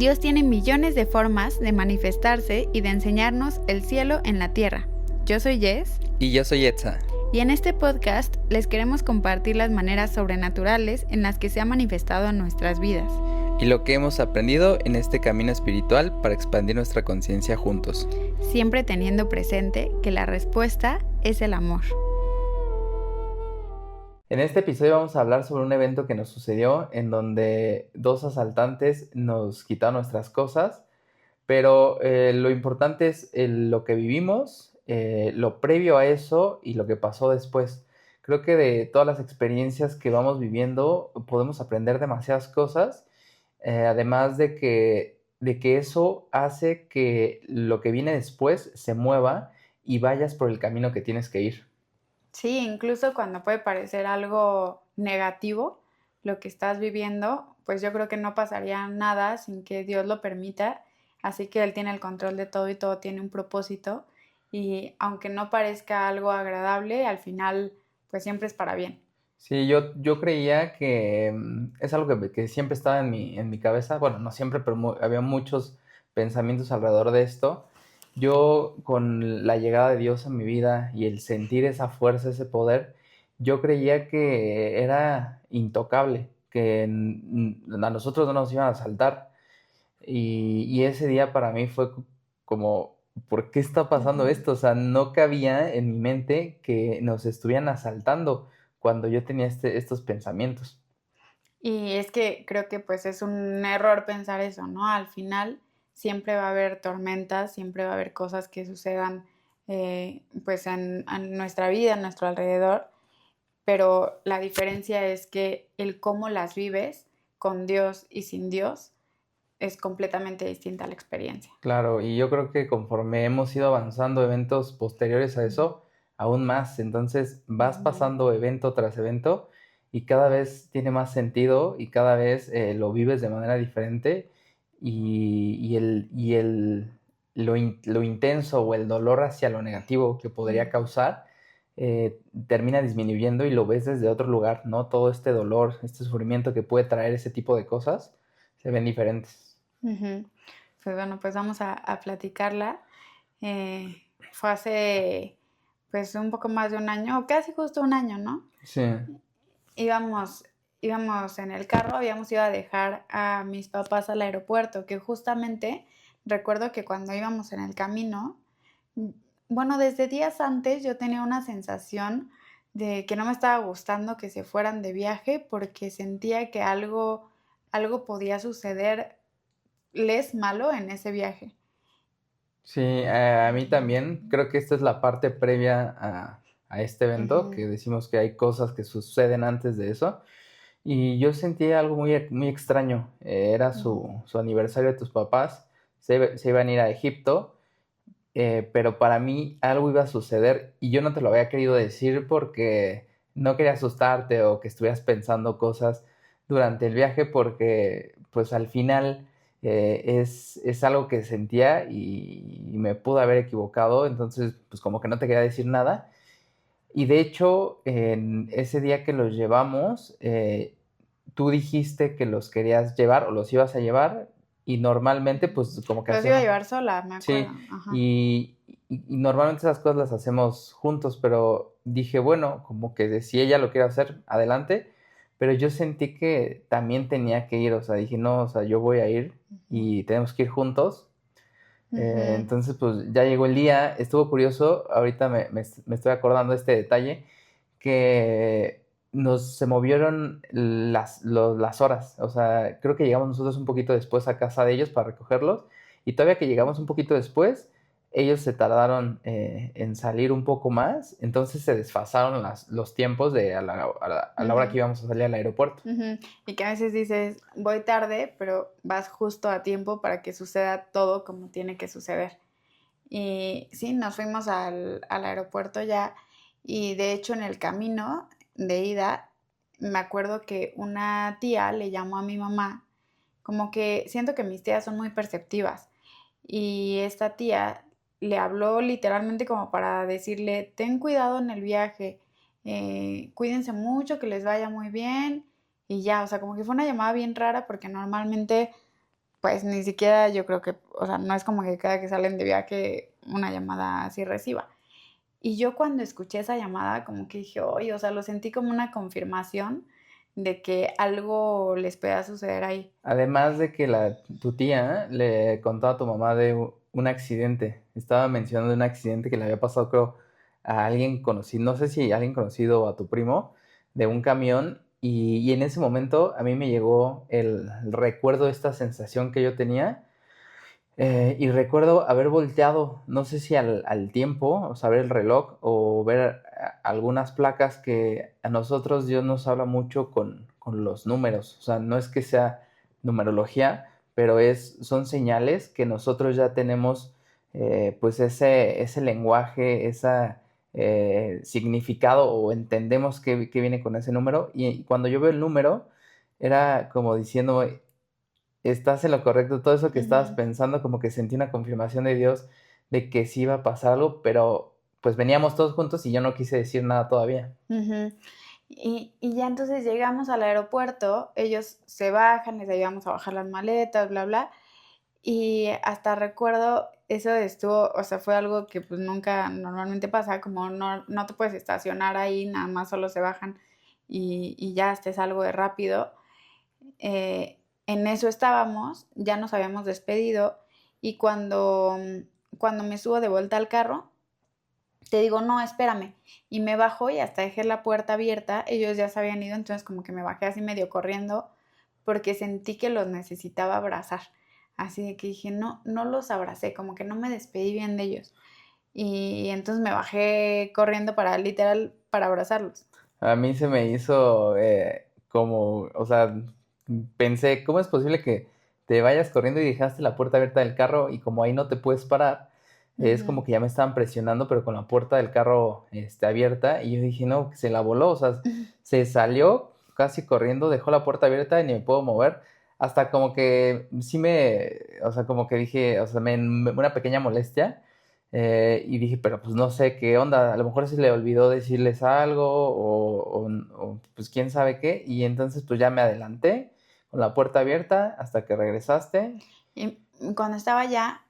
Dios tiene millones de formas de manifestarse y de enseñarnos el cielo en la tierra. Yo soy Jess. Y yo soy Etza. Y en este podcast les queremos compartir las maneras sobrenaturales en las que se ha manifestado en nuestras vidas. Y lo que hemos aprendido en este camino espiritual para expandir nuestra conciencia juntos. Siempre teniendo presente que la respuesta es el amor. En este episodio vamos a hablar sobre un evento que nos sucedió en donde dos asaltantes nos quitaron nuestras cosas, pero lo importante es lo que vivimos, lo previo a eso y lo que pasó después. Creo que de todas las experiencias que vamos viviendo podemos aprender demasiadas cosas, además de que eso hace que lo que viene después se mueva y vayas por el camino que tienes que ir. Sí, incluso cuando puede parecer algo negativo, lo que estás viviendo, pues yo creo que no pasaría nada sin que Dios lo permita. Así que Él tiene el control de todo y todo tiene un propósito. Y aunque no parezca algo agradable, al final, pues siempre es para bien. Sí, yo creía que es algo que siempre estaba en mi cabeza. Bueno, no siempre, pero había muchos pensamientos alrededor de esto. Yo, con la llegada de Dios a mi vida y el sentir esa fuerza, ese poder, yo creía que era intocable, que a nosotros no nos iban a asaltar. Y ese día para mí fue como, ¿por qué está pasando esto? O sea, no cabía en mi mente que nos estuvieran asaltando cuando yo tenía estos pensamientos. Y es que creo que pues es un error pensar eso, ¿no? Al final siempre va a haber tormentas, siempre va a haber cosas que sucedan pues en nuestra vida, en nuestro alrededor, pero la diferencia es que el cómo las vives con Dios y sin Dios es completamente distinta a la experiencia. Claro, y yo creo que conforme hemos ido avanzando eventos posteriores a eso, aún más. Entonces vas pasando evento tras evento y cada vez tiene más sentido y cada vez lo vives de manera diferente lo intenso o el dolor hacia lo negativo que podría causar termina disminuyendo y lo ves desde otro lugar, ¿no? Todo este dolor, este sufrimiento que puede traer ese tipo de cosas se ven diferentes. Uh-huh. Pues bueno, pues vamos a platicarla. Fue hace pues un poco más de un año, o casi justo un año, ¿no? Sí. Íbamos en el carro, habíamos ido a dejar a mis papás al aeropuerto, que justamente recuerdo que cuando íbamos en el camino, bueno, desde días antes yo tenía una sensación de que no me estaba gustando que se fueran de viaje porque sentía que algo podía sucederles malo en ese viaje. Sí, a mí también. Creo que esta es la parte previa a este evento, que decimos que hay cosas que suceden antes de eso. Y yo sentí algo muy, muy extraño. Era su aniversario de tus papás. Se iban a ir a Egipto, pero para mí algo iba a suceder y yo no te lo había querido decir porque no quería asustarte o que estuvieras pensando cosas durante el viaje porque pues al final es algo que sentía y me pude haber equivocado, entonces pues como que no te quería decir nada. Y de hecho, en ese día que los llevamos, tú dijiste que los querías llevar o los ibas a llevar y normalmente pues como que los iba a llevar sola, me acuerdo. Sí, y normalmente esas cosas las hacemos juntos, pero dije, bueno, como que si ella lo quiere hacer, adelante, pero yo sentí que también tenía que ir, o sea, dije, no, o sea, yo voy a ir y tenemos que ir juntos. Entonces, pues ya llegó el día, estuvo curioso, ahorita me estoy acordando de este detalle, que se movieron las horas, o sea, creo que llegamos nosotros un poquito después a casa de ellos para recogerlos, y todavía que llegamos un poquito después, ellos se tardaron en salir un poco más, entonces se desfasaron los tiempos a la hora que íbamos a salir al aeropuerto. Y que a veces dices, voy tarde, pero vas justo a tiempo para que suceda todo como tiene que suceder. Y sí, nos fuimos al aeropuerto ya, y de hecho en el camino de ida, me acuerdo que una tía le llamó a mi mamá, como que siento que mis tías son muy perceptivas, y esta tía le habló literalmente como para decirle, ten cuidado en el viaje, cuídense mucho, que les vaya muy bien, y ya, o sea, como que fue una llamada bien rara porque normalmente pues ni siquiera yo creo que, o sea, no es como que cada que salen de viaje una llamada así reciba. Y yo cuando escuché esa llamada, como que dije, oye, o sea, lo sentí como una confirmación de que algo les pueda suceder ahí. Además de que tu tía le contó a tu mamá de un accidente. Estaba mencionando un accidente que le había pasado, creo, a alguien conocido, no sé si a alguien conocido o a tu primo, de un camión. Y en ese momento a mí me llegó el recuerdo de esta sensación que yo tenía. Y recuerdo haber volteado, no sé si al tiempo, o sea, ver el reloj o ver algunas placas que a nosotros Dios nos habla mucho con los números. O sea, no es que sea numerología, pero son señales que nosotros ya tenemos, pues ese lenguaje, ese significado o entendemos que viene con ese número. Y cuando yo veo el número, era como diciendo, estás en lo correcto, todo eso que estabas Ujú, pensando, como que sentí una confirmación de Dios de que sí iba a pasar algo, pero pues veníamos todos juntos y yo no quise decir nada todavía. ujú. Y ya entonces llegamos al aeropuerto, ellos se bajan, les ayudamos a bajar las maletas, bla, bla. Y hasta recuerdo, eso estuvo, o sea, fue algo que pues nunca normalmente pasa, como no te puedes estacionar ahí, nada más solo se bajan y ya estés algo de rápido. En eso estábamos, ya nos habíamos despedido y cuando me subo de vuelta al carro, te digo, no, espérame. Y me bajo y hasta dejé la puerta abierta, ellos ya se habían ido, entonces como que me bajé así medio corriendo porque sentí que los necesitaba abrazar. Así de que dije, no, no los abracé, como que no me despedí bien de ellos. Y entonces me bajé corriendo para, literal, para abrazarlos. A mí se me hizo como, o sea, pensé, ¿cómo es posible que te vayas corriendo y dejaste la puerta abierta del carro y como ahí no te puedes parar? Es Ujú. como que ya me estaban presionando, pero con la puerta del carro abierta. Y yo dije, no, que se la voló. O sea, se salió casi corriendo, dejó la puerta abierta y ni me puedo mover. Hasta como que sí o sea, como que dije, o sea, una pequeña molestia. Y dije, pero pues no sé qué onda. A lo mejor se le olvidó decirles algo o pues quién sabe qué. Y entonces pues ya me adelanté con la puerta abierta hasta que regresaste. Y cuando estaba allá,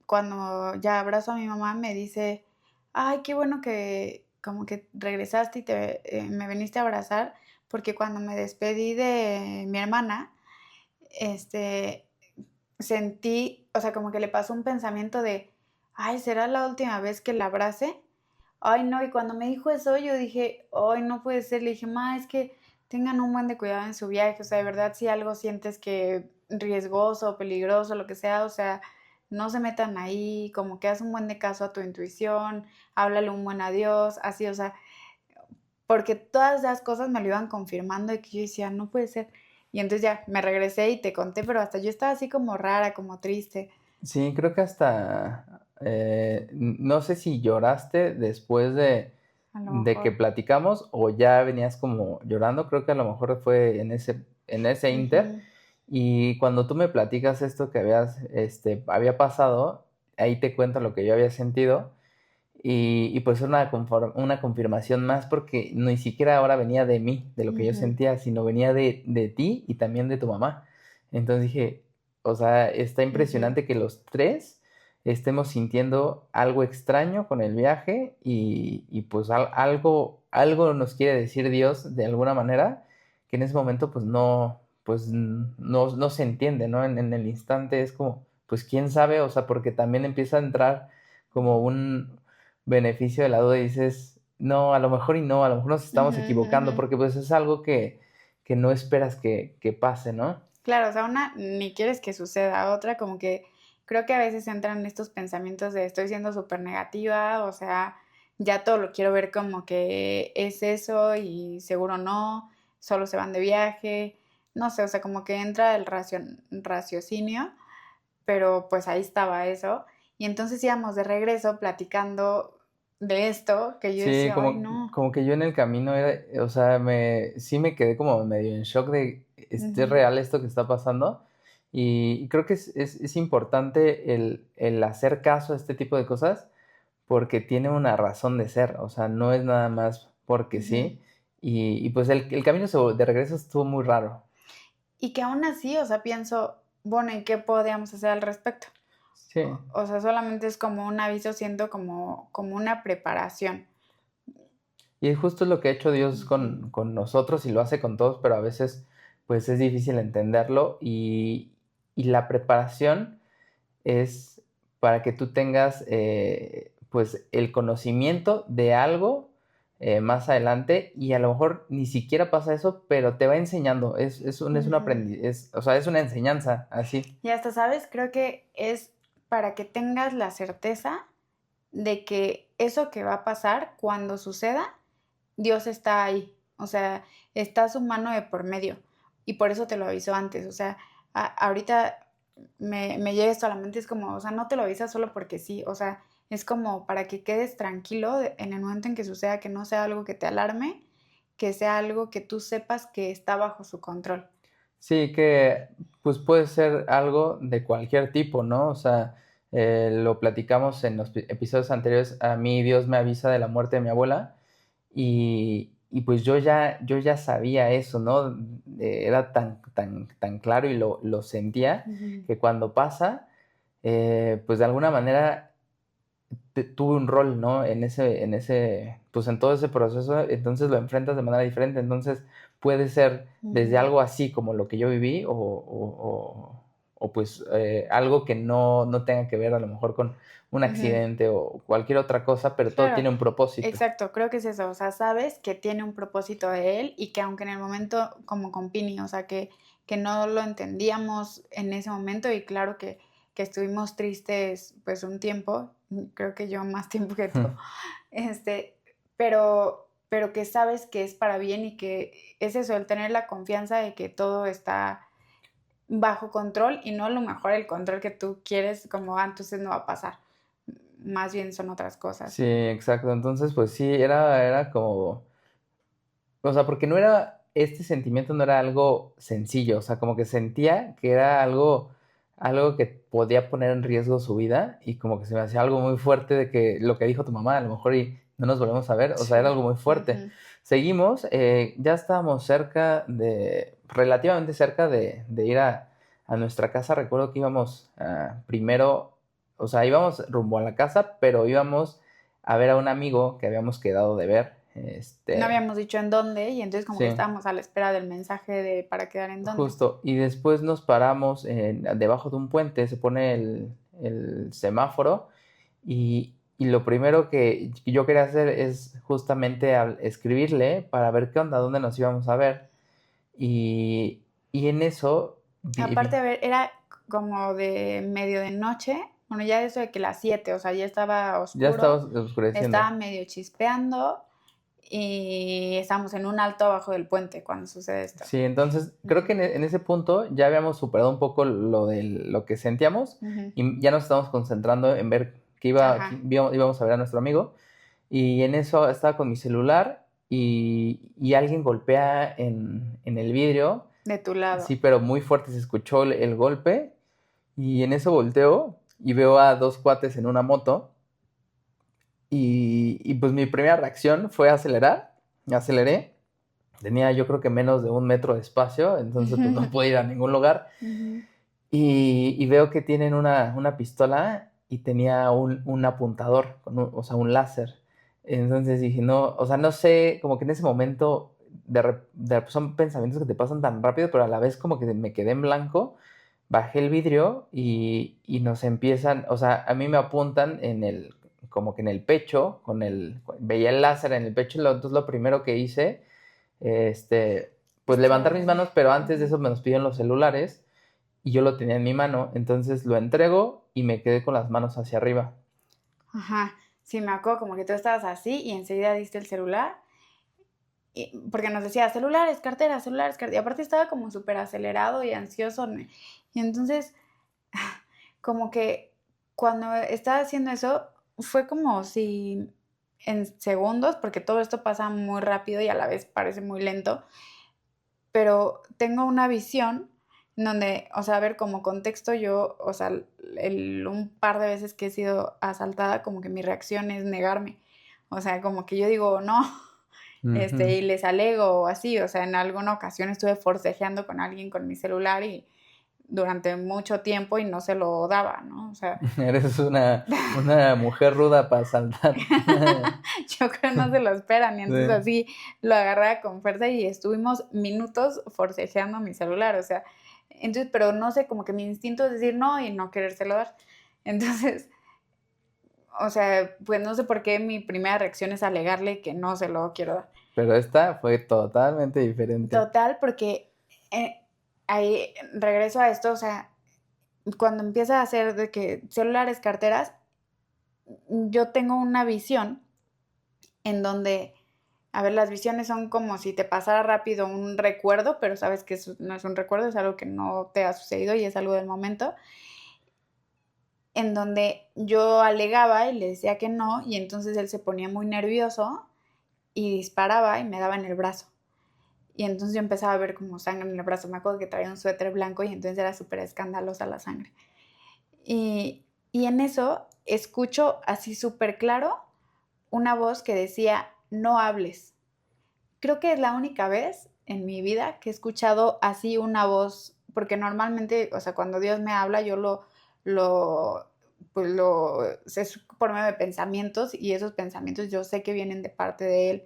cuando ya abrazo a mi mamá, me dice, ay, qué bueno que como que regresaste y me viniste a abrazar, porque cuando me despedí de mi hermana, este, sentí, o sea, como que le pasó un pensamiento de, ay, ¿será la última vez que la abrace? Ay, no, y cuando me dijo eso, yo dije, ay, no puede ser. Le dije, ma, es que tengan un buen de cuidado en su viaje. O sea, de verdad, si algo sientes que riesgoso, peligroso, lo que sea, o sea, no se metan ahí, como que haz un buen de caso a tu intuición, háblale un buen adiós, así, o sea, porque todas esas cosas me lo iban confirmando y que yo decía, no puede ser. Y entonces ya me regresé y te conté, pero hasta yo estaba así como rara, como triste. Sí, creo que hasta, no sé si lloraste después A lo de que mejor. platicamos o ya venías como llorando, creo que a lo mejor fue en ese inter. Ujú, Y cuando tú me platicas esto que había pasado, ahí te cuento lo que yo había sentido. Y pues una confirmación más porque ni siquiera ahora venía de mí, de lo que yo ujú, sentía, sino venía de ti y también de tu mamá. Entonces dije, o sea, está ujú. impresionante que los tres estemos sintiendo algo extraño con el viaje y pues algo nos quiere decir Dios de alguna manera que en ese momento pues no se entiende, ¿no? En el instante es como, pues quién sabe, o sea, porque también empieza a entrar como un beneficio de la duda y dices, no, a lo mejor y no, a lo mejor nos estamos Ujú, ujú. equivocando, porque pues es algo que no esperas que pase, ¿no? Claro, o sea, una ni quieres que suceda, otra como que creo que a veces entran estos pensamientos de estoy siendo súper negativa, o sea, ya todo lo quiero ver como que es eso y seguro no, solo se van de viaje, no sé, o sea, como que entra el raciocinio, pero pues ahí estaba eso. Y entonces íbamos de regreso platicando de esto, que yo Sí, decía, ay, como, no. como que yo en el camino o sea, sí me quedé como medio en shock de, ¿es Ujú, real esto que está pasando? Y creo que es importante el hacer caso a este tipo de cosas porque tiene una razón de ser, o sea, no es nada más porque ujú. sí. Y pues el camino de regreso estuvo muy raro. Y que aún así, o sea, pienso. bueno, ¿y qué podíamos hacer al respecto? Sí. O sea, solamente es como un aviso, siento como una preparación. Y es justo lo que ha hecho Dios Ujú. con nosotros y lo hace con todos, pero a veces pues es difícil entenderlo y la preparación es para que tú tengas pues el conocimiento de algo más adelante y a lo mejor ni siquiera pasa eso, pero te va enseñando, es un Ujú. aprendiz, o sea, es una enseñanza así. Y hasta, ¿sabes? Creo que es para que tengas la certeza de que eso que va a pasar cuando suceda, Dios está ahí. O sea, está su mano de por medio. Y por eso te lo avisó antes. O sea, ahorita me llega esto a la mente, es como, o sea, no te lo avisa solo porque sí. O sea, es como para que quedes tranquilo en el momento en que suceda, que no sea algo que te alarme, que sea algo que tú sepas que está bajo su control. Sí, que pues puede ser algo de cualquier tipo, ¿no? O sea, lo platicamos en los episodios anteriores, a mí Dios me avisa de la muerte de mi abuela y pues yo ya sabía eso, ¿no? Era tan claro y lo sentía Ujú. que cuando pasa, pues de alguna manera tuve un rol, ¿no? Pues en todo ese proceso, entonces lo enfrentas de manera diferente, entonces puede ser desde Ujú. algo así como lo que yo viví o pues algo que no tenga que ver a lo mejor con un Ujú. accidente o cualquier otra cosa, pero todo Claro, tiene un propósito. exacto, creo que es eso, o sea, sabes que tiene un propósito de él y que aunque en el momento, como con Pini, o sea, que no lo entendíamos en ese momento y claro que estuvimos tristes pues un tiempo, creo que yo más tiempo que tú, este, pero que sabes que es para bien y que es eso, el tener la confianza de que todo está bajo control y no a lo mejor el control que tú quieres, como, entonces no va a pasar, más bien son otras cosas. Sí, exacto, entonces pues sí, era como, o sea, porque este sentimiento no era algo sencillo, o sea, como que sentía que era algo que podía poner en riesgo su vida y como que se me hacía algo muy fuerte de que lo que dijo tu mamá, a lo mejor y no nos volvemos a ver, o sea, era Sí. algo muy fuerte. Ujú. Seguimos, ya estábamos relativamente cerca de ir a nuestra casa, recuerdo que íbamos primero, o sea, íbamos rumbo a la casa, pero íbamos a ver a un amigo que habíamos quedado de ver, No habíamos dicho en dónde y entonces como que sí. estábamos a la espera del mensaje de para quedar en dónde. Justo, y después nos paramos debajo de un puente, se pone el semáforo y lo primero que yo quería hacer es justamente escribirle para ver qué onda, dónde nos íbamos a ver. Y en eso Aparte, a ver, era como de medio de noche, bueno, ya eso de que las 7, o sea, ya estaba ya estaba oscuro, estaba oscureciendo. medio chispeando y estábamos en un alto abajo del puente cuando sucede esto. Sí, entonces creo que Ujú. en ese punto ya habíamos superado un poco lo que sentíamos Ujú. y ya nos estábamos concentrando en ver Ajá, íbamos a ver a nuestro amigo. Y en eso estaba con mi celular y alguien golpea en el vidrio. de tu lado. Sí, pero muy fuerte se escuchó el golpe. Y en eso volteo y veo a dos cuates en una moto. Y pues mi primera reacción fue acelerar. Aceleré. Tenía yo creo que menos de 1 metro de espacio, entonces pues no pude ir a ningún lugar. Ujú. Y veo que tienen una pistola y tenía un apuntador, o sea, un láser. Entonces dije, no, o sea, no sé, como que en ese momento son pensamientos que te pasan tan rápido, pero a la vez como que me quedé en blanco, bajé el vidrio y nos empiezan, o sea, a mí me apuntan como que en el pecho, veía el láser en el pecho, entonces lo primero que hice, pues levantar mis Este, manos, pero antes de ujú. eso me nos pidieron los celulares y yo lo tenía en mi mano, entonces lo entrego y me quedé con las manos hacia arriba. Ajá, sí, me acuerdo como que tú estabas así y enseguida diste el celular. Porque nos decía celulares, carteras. Y aparte estaba como súper acelerado y ansioso. Y entonces, como que cuando estaba haciendo eso, fue como si en segundos, porque todo esto pasa muy rápido y a la vez parece muy lento, pero tengo una visión en donde, o sea, a ver, como contexto, yo, o sea, un par de veces que he sido asaltada, como que mi reacción es negarme. O sea, como que yo digo, no, Ujú. y les alego o así, o sea, en alguna ocasión estuve forcejeando con alguien con mi celular y durante mucho tiempo y no se lo daba, ¿no? O sea, Eres una mujer ruda para saltar. yo creo no se lo esperan y entonces Sí. así lo agarraba con fuerza y estuvimos minutos forcejeando mi celular, o sea, entonces, pero no sé, como que mi instinto es decir no y no querérselo dar. Entonces, o sea, pues no sé por qué mi primera reacción es alegarle que no se lo quiero dar. Pero esta fue totalmente diferente. Total, porque ahí regreso a esto, o sea, cuando empieza a hacer de que celulares, carteras, yo tengo una visión en donde, a ver, las visiones son como si te pasara rápido un recuerdo, pero sabes que eso no es un recuerdo, es algo que no te ha sucedido y es algo del momento, en donde yo alegaba y le decía que no, y entonces él se ponía muy nervioso y disparaba y me daba en el brazo. Y entonces yo empezaba a ver como sangre en el brazo. Me acuerdo que traía un suéter blanco y entonces era súper escandalosa la sangre. Y en eso escucho así súper claro una voz que decía, no hables. Creo que es la única vez en mi vida que he escuchado así una voz, porque normalmente, o sea, cuando Dios me habla, yo pues sé por medio de pensamientos y esos pensamientos yo sé que vienen de parte de Él.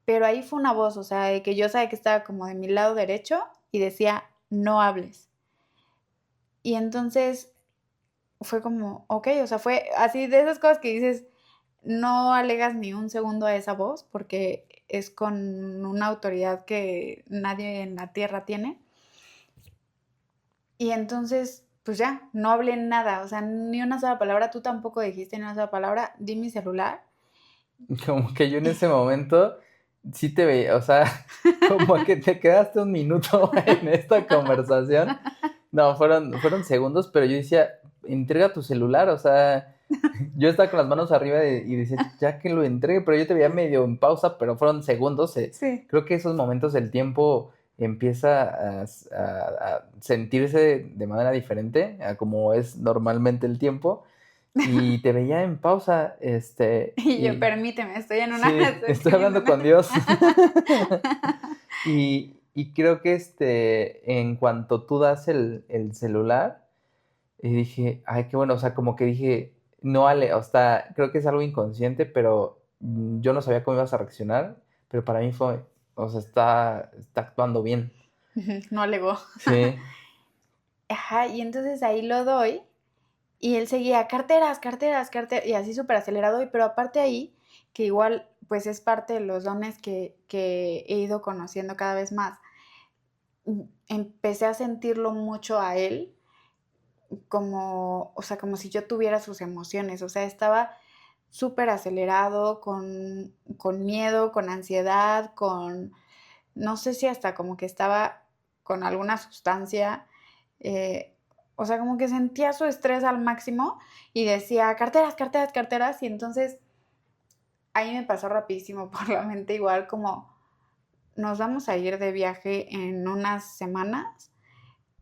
Pero ahí fue una voz, o sea, de que yo sabía que estaba como de mi lado derecho y decía, no hables. Y entonces fue como, ok, o sea, fue así de esas cosas que dices, no alegas ni un segundo a esa voz porque es con una autoridad que nadie en la tierra tiene. Y entonces, pues ya, no hablé nada, o sea, ni una sola palabra, tú tampoco dijiste ni una sola palabra, di mi celular. Como que yo en ese momento sí te veía, o sea, como que te quedaste un minuto en esta conversación. No, fueron segundos, pero yo decía, entrega tu celular, o sea, yo estaba con las manos arriba y decía, ya que lo entregue, pero yo te veía medio en pausa, pero fueron segundos. Sí. Creo que esos momentos el tiempo empieza a sentirse de manera diferente a como es normalmente el tiempo. Y te veía en pausa, Y yo, permíteme, estoy en una... sí, estoy hablando con Dios. Y creo que en cuanto tú das el celular, y dije, ay, qué bueno, o sea, como que dije, no, Ale, o sea, creo que es algo inconsciente, pero yo no sabía cómo ibas a reaccionar, pero para mí fue, o sea, está actuando bien. No alegó. Sí, Ajá, y entonces ahí lo doy y él seguía carteras, carteras, carteras, y así súper acelerado, pero aparte ahí, que igual pues es parte de los dones que he ido conociendo cada vez más, empecé a sentirlo mucho a él como, o sea, como si yo tuviera sus emociones, o sea, estaba súper acelerado, con miedo, con ansiedad, no sé si hasta como que estaba con alguna sustancia, eh, o sea, como que sentía su estrés al máximo y decía, carteras, carteras, carteras, y entonces ahí me pasó rapidísimo por la mente igual como nos vamos a ir de viaje en unas semanas,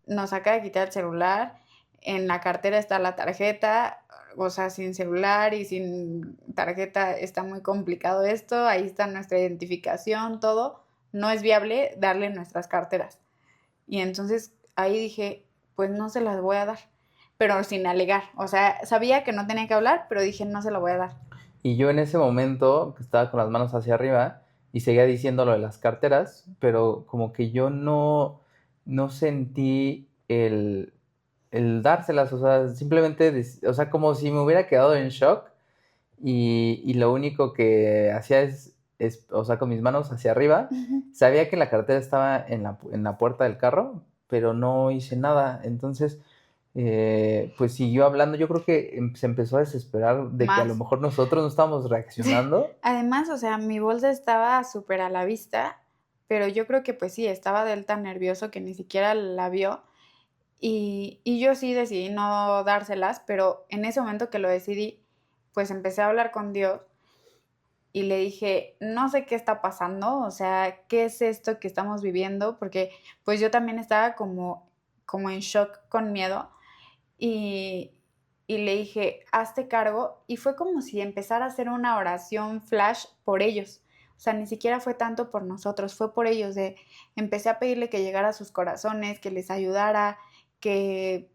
nos acaba de quitar el celular, en la cartera está la tarjeta, o sea, sin celular y sin tarjeta está muy complicado esto, ahí está nuestra identificación, todo, no es viable darle nuestras carteras. Y entonces ahí dije, pues no se las voy a dar, pero sin alegar, o sea, sabía que no tenía que hablar, pero dije, no se la voy a dar. y yo en ese momento que estaba con las manos hacia arriba y seguía diciendo lo de las carteras, pero como que yo no sentí el dárselas, o sea, simplemente, o sea, como si me hubiera quedado en shock y lo único que hacía o sea, con mis manos hacia arriba, sabía que la cartera estaba en la puerta del carro, pero no hice nada, entonces, pues siguió hablando, yo creo que se empezó a desesperar de que a lo Más. mejor nosotros no estábamos reaccionando. Además, o sea, mi bolsa estaba súper a la vista, pero yo creo que pues sí, estaba de él tan nervioso que ni siquiera la vio. Y yo sí decidí no dárselas, pero en ese momento que lo decidí, pues empecé a hablar con Dios y le dije, no sé qué está pasando, o sea, ¿qué es esto que estamos viviendo? Porque pues yo también estaba como en shock con miedo y, y le dije, hazte cargo y fue como si empezara a hacer una oración flash por ellos. O sea, ni siquiera fue tanto por nosotros, fue por ellos. Empecé a pedirle que llegara a sus corazones, que les ayudara,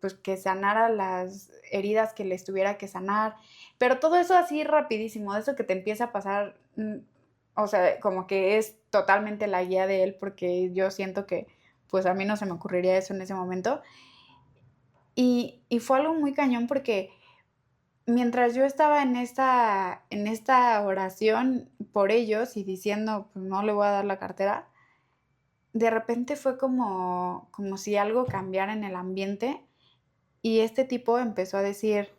pues, que sanara las heridas que les tuviera que sanar, pero todo eso así rapidísimo, eso que te empieza a pasar, o sea, como que es totalmente la guía de él, porque yo siento que pues a mí no se me ocurriría eso en ese momento. Y fue algo muy cañón porque mientras yo estaba en esta oración por ellos y diciendo, pues no le voy a dar la cartera, de repente fue como si algo cambiara en el ambiente y este tipo empezó a decir,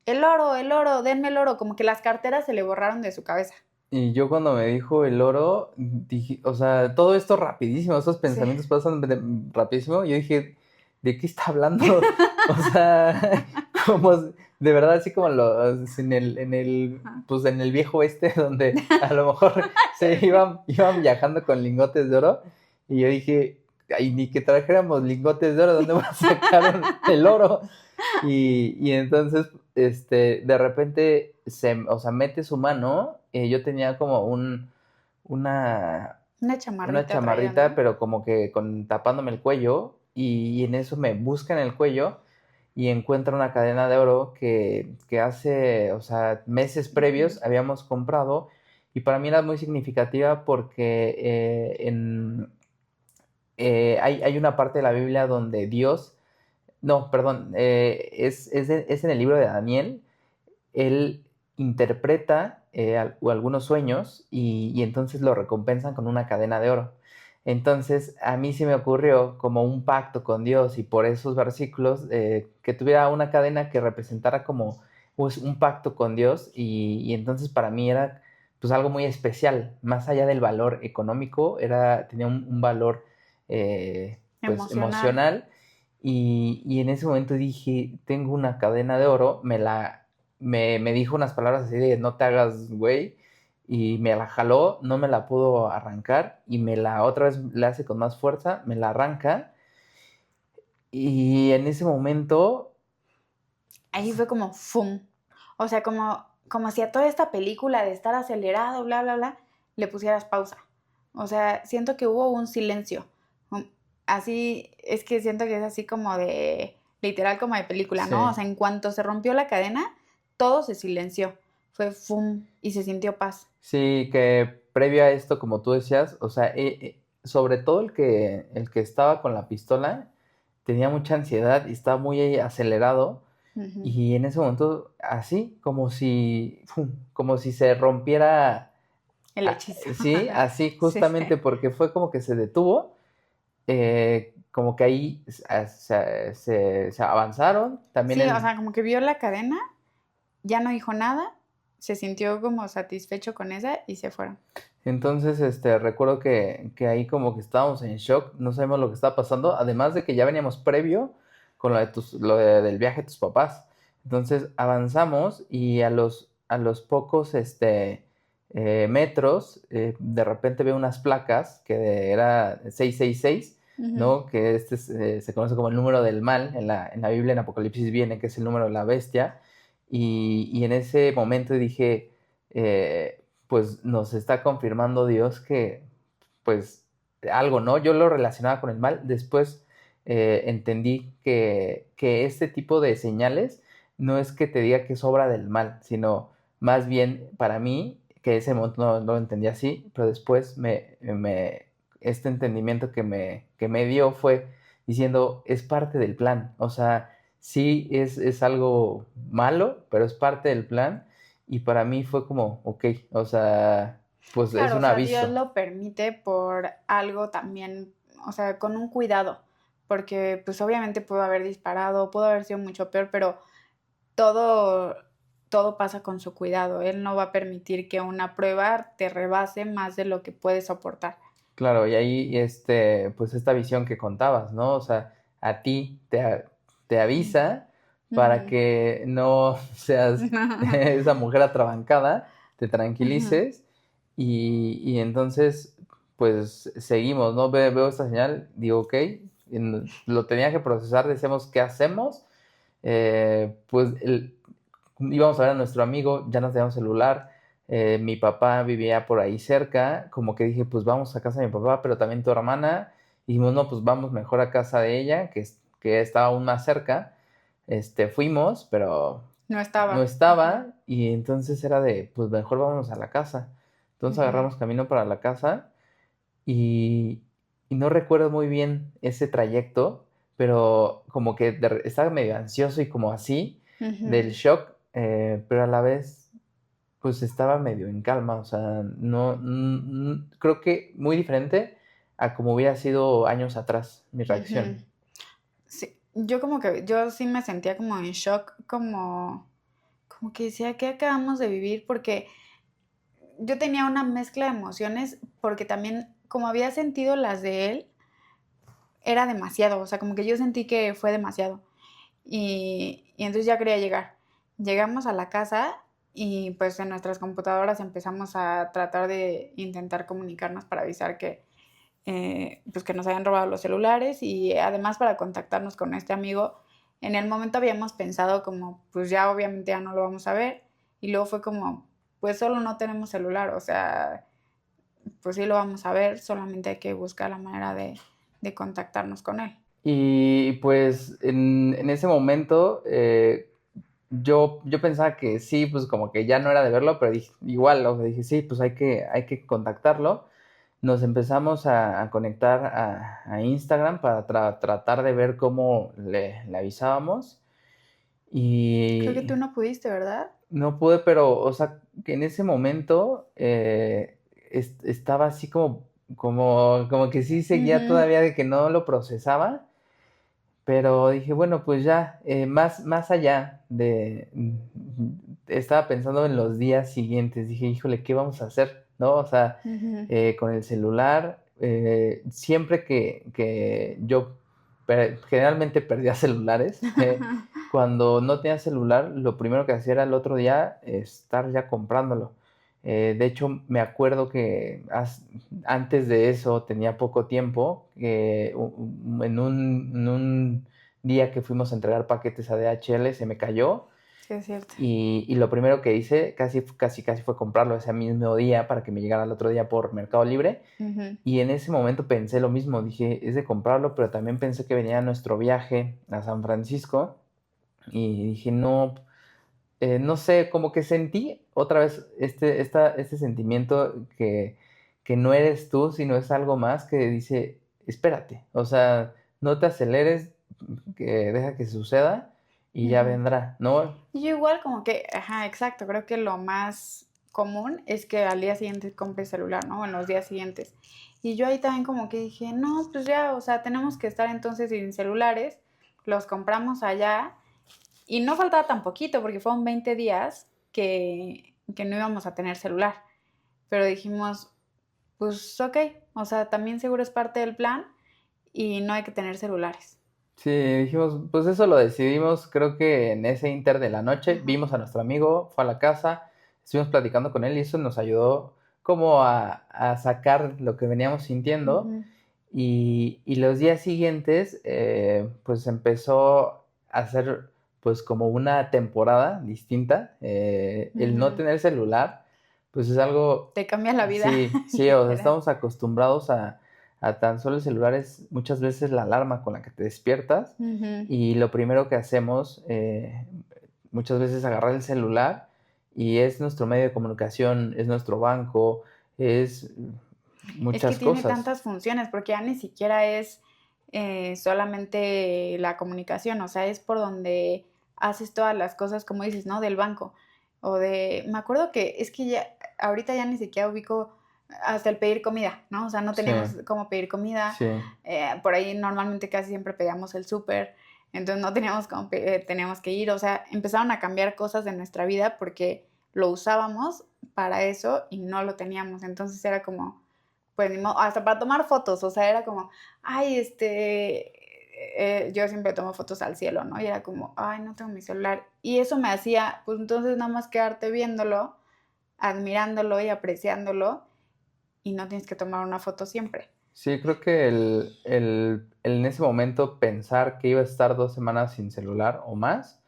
el oro, denme el oro, como que las carteras se le borraron de su cabeza. Y yo cuando me dijo el oro, dije, o sea, todo esto rapidísimo, esos Sí. pensamientos pasan rapidísimo. Yo dije, ¿de qué está hablando? O sea, como de verdad, así como pues en el viejo oeste, donde a lo mejor se iban viajando con lingotes de oro. Y yo dije, ay, ni que trajéramos lingotes de oro, ¿dónde van a sacar el oro? Y entonces, de repente, o sea, mete su mano. Yo tenía como una, Una una chamarrita traía, chamarrita, ¿no? pero como que tapándome el cuello. Y en eso me busca en el cuello y encuentra una cadena de oro que hace, o sea, meses previos habíamos comprado. Y para mí era muy significativa porque hay una parte de la Biblia donde Dios, no, perdón, es en el libro de Daniel. Él interpreta algunos sueños y entonces lo recompensan con una cadena de oro. Entonces a mí se me ocurrió como un pacto con Dios y por esos versículos que tuviera una cadena que representara como pues, un pacto con Dios y entonces para mí era pues algo muy especial, más allá del valor económico, tenía un valor pues Emocional. emocional y en ese momento dije, tengo una cadena de oro, me dijo unas palabras así de no te hagas güey y me la jaló, no me la pudo arrancar y me la otra vez le hace con más fuerza, me la arranca y en ese momento Ahí fue como ¡fum! O sea, como si a toda esta película de estar acelerado, bla, bla, bla, le pusieras pausa. O sea, siento que hubo un silencio. Así, es que siento que es así como de, literal como de película, ¿no? O sí, sea, en cuanto se rompió la cadena, todo se silenció. Fue ¡fum! Y se sintió paz. sí que previo a esto, como tú decías, o sea, sobre todo el que estaba con la pistola tenía mucha ansiedad y estaba muy acelerado. Ujú. Y en ese momento, así, como si, ¡fum! Como si se rompiera. El hechizo. Sí, así Sí. justamente porque fue como que se detuvo, como que ahí se avanzaron, también Sí, o sea, como que vio la cadena, ya no dijo nada, se sintió como satisfecho con esa y se fueron. entonces, recuerdo que ahí como que estábamos en shock, no sabemos lo que estaba pasando, además de que ya veníamos previo con del viaje de tus papás, entonces avanzamos y a los pocos, metros, de repente veo unas placas que era 666, Ujú. ¿no? Que se conoce como el número del mal, en la Biblia, en Apocalipsis viene, que es el número de la bestia, y en ese momento dije, pues nos está confirmando Dios que, pues, algo, ¿no? Yo lo relacionaba con el mal, después entendí que este tipo de señales no es que te diga que es obra del mal, sino más bien para mí, que ese momento no lo entendí así, pero después este entendimiento que me dio fue diciendo, es parte del plan, o sea, sí es algo malo, pero es parte del plan, y para mí fue como, ok, o sea, pues es Claro, o un sea, Dios aviso. lo permite por algo también, o sea, con un cuidado, porque pues obviamente pudo haber disparado, pudo haber sido mucho peor, pero todo, todo pasa con su cuidado. Él no va a permitir que una prueba te rebase más de lo que puedes soportar. Claro, y ahí, pues esta visión que contabas, ¿no? O sea, a ti te avisa para Ujú. que no seas esa mujer atrabancada, te Ujú. tranquilices y entonces, pues seguimos, ¿no? Veo esta señal, digo, ok, lo tenía que procesar, decimos, ¿qué hacemos? Pues íbamos a ver a nuestro amigo, ya no teníamos celular, mi papá vivía por ahí cerca, como que dije, pues vamos a casa de mi papá, pero también tu hermana, y dijimos, no, pues vamos mejor a casa de ella, que que estaba aún más cerca, fuimos, pero No no estaba. estaba, y entonces era de, pues mejor vámonos a la casa. Entonces Ujú. agarramos camino para la casa y, y no recuerdo muy bien ese trayecto, pero como que estaba medio ansioso y como así Ujú. del shock, pero a la vez pues estaba medio en calma, o sea, no, creo que muy diferente a como hubiera sido años atrás mi reacción. Ujú. Sí, yo como que, yo sí me sentía como en shock, como que decía, ¿qué acabamos de vivir? Porque yo tenía una mezcla de emociones, porque también, como había sentido las de él, era demasiado, o sea, como que yo sentí que fue demasiado. Y entonces ya quería llegar. Llegamos a la casa y pues en nuestras computadoras empezamos a tratar de intentar comunicarnos para avisar que, pues que nos habían robado los celulares y además para contactarnos con este amigo. En el momento habíamos pensado como, pues ya obviamente ya no lo vamos a ver. Y luego fue como, pues solo no tenemos celular, o sea, pues sí lo vamos a ver, solamente hay que buscar la manera de contactarnos con él. Y pues en ese momento yo pensaba que sí, pues como que ya no era de verlo, pero igual, o sea, dije, sí, pues hay que contactarlo. Nos empezamos a conectar a Instagram para tratar de ver cómo le avisábamos. Creo que tú Y no pudiste, ¿verdad? no pude, pero, o sea, que en ese momento estaba así como que sí seguía Ujú. todavía de que no lo procesaba, pero dije, bueno, pues ya, más allá estaba pensando en los días siguientes, dije, híjole, ¿qué vamos a hacer? ¿No? O sea, Ujú. con el celular, siempre que yo generalmente perdía celulares, cuando no tenía celular, lo primero que hacía era el otro día estar ya comprándolo. De hecho, me acuerdo que antes de eso tenía poco tiempo, en un día que fuimos a entregar paquetes a DHL se me cayó Sí, es cierto. y lo primero que hice casi fue comprarlo ese mismo día para que me llegara el otro día por Mercado Libre. Ujú. Y en ese momento pensé lo mismo, dije, es de comprarlo, pero también pensé que venía nuestro viaje a San Francisco y dije, no, no sé, como que sentí otra vez este sentimiento que no eres tú, sino es algo más que dice, espérate, o sea, no te aceleres, que deja que suceda y ya Ujú. vendrá, ¿no? Y yo igual como que, ajá, exacto, creo que lo más común es que al día siguiente compre celular, ¿no? O en los días siguientes. Y yo ahí también como que dije, no, pues ya, o sea, tenemos que estar entonces sin celulares, los compramos allá y no faltaba tan poquito porque fueron 20 días que no íbamos a tener celular. Pero dijimos, pues ok, o sea, también seguro es parte del plan y no hay que tener celulares. Sí, dijimos, pues eso lo decidimos, creo que en ese inter de la noche Ajá. vimos a nuestro amigo, fue a la casa, estuvimos platicando con él y eso nos ayudó como a sacar lo que veníamos sintiendo Ujú. y los días siguientes pues empezó a ser pues como una temporada distinta, el no Ujú. tener celular pues es algo, Te cambia la vida, sí, sí, o sea, literal. estamos acostumbrados a tan solo el celular es muchas veces la alarma con la que te despiertas Ujú. y lo primero que hacemos muchas veces es agarrar el celular y es nuestro medio de comunicación, es nuestro banco, es Es que muchas tiene cosas. tantas funciones, porque ya ni siquiera es solamente la comunicación, o sea, es por donde haces todas las cosas, como dices, ¿no? Del banco. O de, me acuerdo que es que ya, ahorita ya ni siquiera ubico hasta el pedir comida, ¿no? O sea, no Sí, teníamos cómo pedir comida. sí, Por ahí normalmente casi siempre pedíamos el súper, entonces no teníamos cómo teníamos que ir, o sea, empezaron a cambiar cosas de nuestra vida porque lo usábamos para eso y no lo teníamos, entonces era como pues ni modo, hasta para tomar fotos, o sea, era como, ay, yo siempre tomo fotos al cielo, ¿no? Y era como, ay, no tengo mi celular. Y eso me hacía, pues entonces nada más quedarte viéndolo, admirándolo y apreciándolo, y no tienes que tomar una foto siempre. sí, creo que en ese momento pensar que iba a estar 2 semanas sin celular o más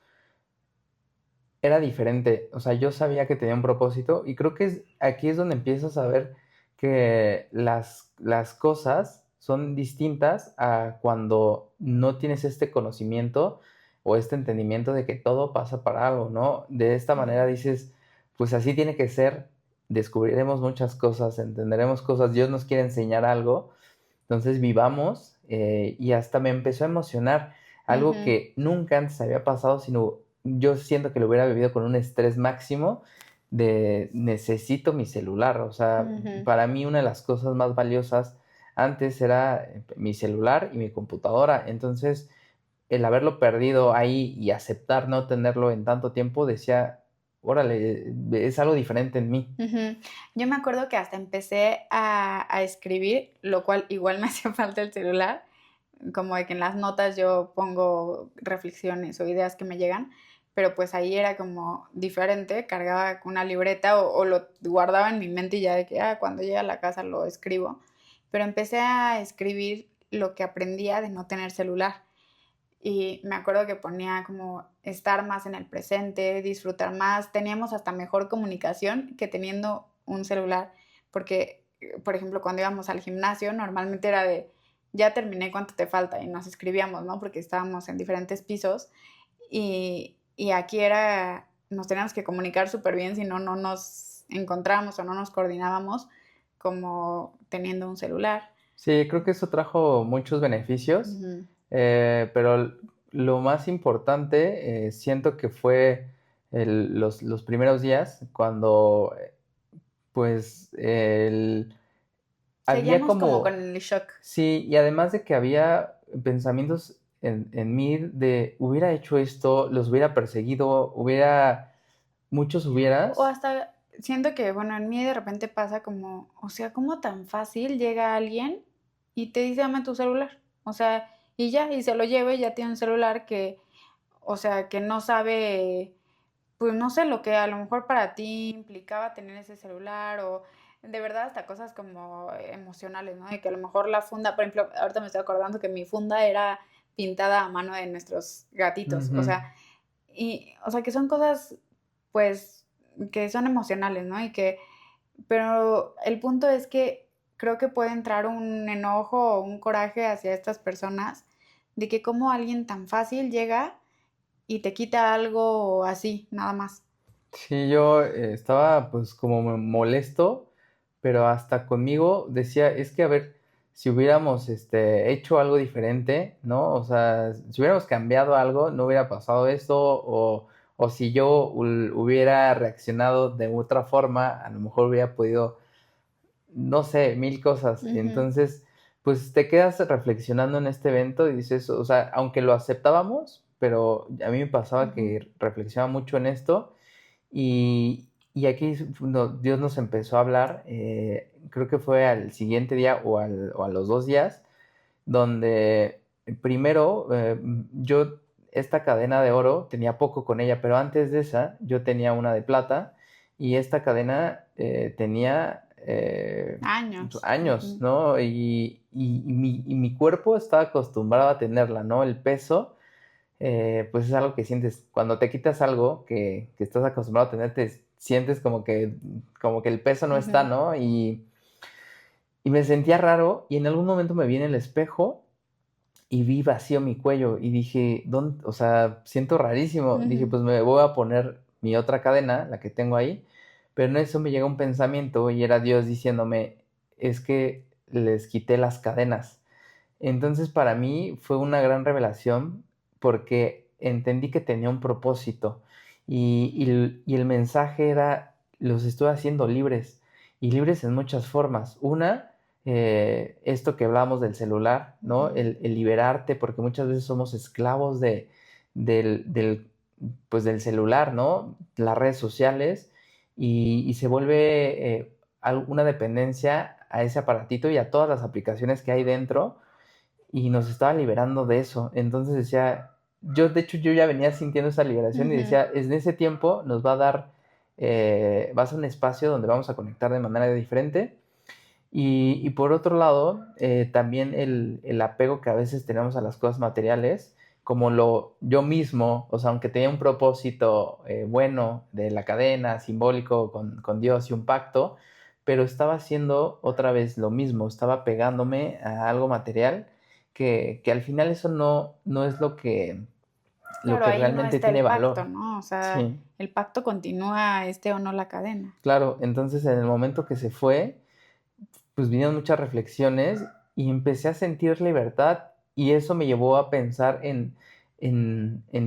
era diferente. O sea, yo sabía que tenía un propósito y creo que aquí es donde empiezas a ver que las cosas son distintas a cuando no tienes este conocimiento o este entendimiento de que todo pasa para algo, ¿no? De esta manera dices, pues así tiene que ser, descubriremos muchas cosas, entenderemos cosas, Dios nos quiere enseñar algo, entonces vivamos, y hasta me empezó a emocionar algo que nunca antes había pasado, sino yo siento que lo hubiera vivido con un estrés máximo de necesito mi celular, o sea, para mí una de las cosas más valiosas antes era mi celular y mi computadora, entonces el haberlo perdido ahí y aceptar no tenerlo en tanto tiempo, decía, órale, es algo diferente en mí. Yo me acuerdo que hasta empecé a escribir, lo cual igual me hacía falta el celular, como de que en las notas yo pongo reflexiones o ideas que me llegan, pero pues ahí era como diferente, cargaba con una libreta o lo guardaba en mi mente y ya de que cuando llegue a la casa lo escribo, pero empecé a escribir lo que aprendía de no tener celular. Y me acuerdo que ponía como estar más en el presente, disfrutar más. Teníamos hasta mejor comunicación que teniendo un celular, porque, por ejemplo, cuando íbamos al gimnasio, normalmente era de, ya terminé, ¿cuánto te falta? Y nos escribíamos, ¿no? Porque estábamos en diferentes pisos y aquí era, nos teníamos que comunicar súper bien, si no, no nos encontrábamos o no nos coordinábamos como teniendo un celular. Sí, creo que eso trajo muchos beneficios, Ujú. pero lo más importante siento que fue los primeros días cuando pues había Seguíamos como con como, el shock. sí, y además de que había pensamientos en mí de hubiera hecho esto, los hubiera perseguido, hubiera, muchos O hubieras. hasta siento que, bueno, en mí de repente pasa como, o sea, ¿cómo tan fácil llega alguien y te dice dame tu celular? O sea, y ya, y se lo lleva y ya tiene un celular que, o sea, que no sabe, pues no sé lo que a lo mejor para ti implicaba tener ese celular o de verdad hasta cosas como emocionales, ¿no? Y que a lo mejor la funda, por ejemplo, ahorita me estoy acordando que mi funda era pintada a mano de nuestros gatitos, o Ujú. sea, y, o sea, que son cosas, pues, que son emocionales, ¿no? Y que, pero el punto es que creo que puede entrar un enojo o un coraje hacia estas personas de que como alguien tan fácil llega y te quita algo así, nada más. Sí, yo estaba pues como molesto, pero hasta conmigo decía, es que a ver, si hubiéramos hecho algo diferente, ¿no? O sea, si hubiéramos cambiado algo, no hubiera pasado esto, o si yo hubiera reaccionado de otra forma, a lo mejor hubiera podido, no sé, mil cosas. Ujú, Entonces, pues te quedas reflexionando en este evento y dices, o sea, aunque lo aceptábamos, pero a mí me pasaba ujú. que reflexionaba mucho en esto y aquí Dios nos empezó a hablar, creo que fue al siguiente día o a los 2 días, donde primero yo esta cadena de oro tenía poco con ella, pero antes de esa yo tenía una de plata y esta cadena tenía Años. años, Ujú, ¿no? Y mi cuerpo estaba acostumbrado a tenerla, ¿no? El peso pues es algo que sientes. Cuando te quitas algo que estás acostumbrado a tener, te sientes como que el peso no está, ujú, ¿no? Y me sentía raro y en algún momento me vi en el espejo y vi vacío mi cuello y dije, ¿dónde? O sea, siento rarísimo. Dije, ujú, pues me voy a poner mi otra cadena, la que tengo ahí, pero en eso me llegó un pensamiento y era Dios diciéndome, es que les quité las cadenas. Entonces para mí fue una gran revelación porque entendí que tenía un propósito y el mensaje era, los estoy haciendo libres y libres en muchas formas. Una, esto que hablamos del celular, ¿no? ujú. El liberarte porque muchas veces somos esclavos del, pues del celular, ¿no? Las redes sociales y se vuelve una dependencia a ese aparatito y a todas las aplicaciones que hay dentro y nos estaba liberando de eso. Entonces decía, yo de hecho yo ya venía sintiendo esa liberación y Ujú, decía, en ese tiempo nos va a dar, va a ser un espacio donde vamos a conectar de manera diferente. Y por otro lado, también el apego que a veces tenemos a las cosas materiales, como yo mismo, o sea, aunque tenía un propósito bueno de la cadena, simbólico con Dios y un pacto, pero estaba haciendo otra vez lo mismo, estaba pegándome a algo material que al final eso no es lo Claro, que ahí no realmente está tiene el pacto, valor. ¿no? O sea, Sí, el pacto continúa, o no la cadena. claro. Entonces, en el momento que se fue, pues vinieron muchas reflexiones y empecé a sentir libertad y eso me llevó a pensar en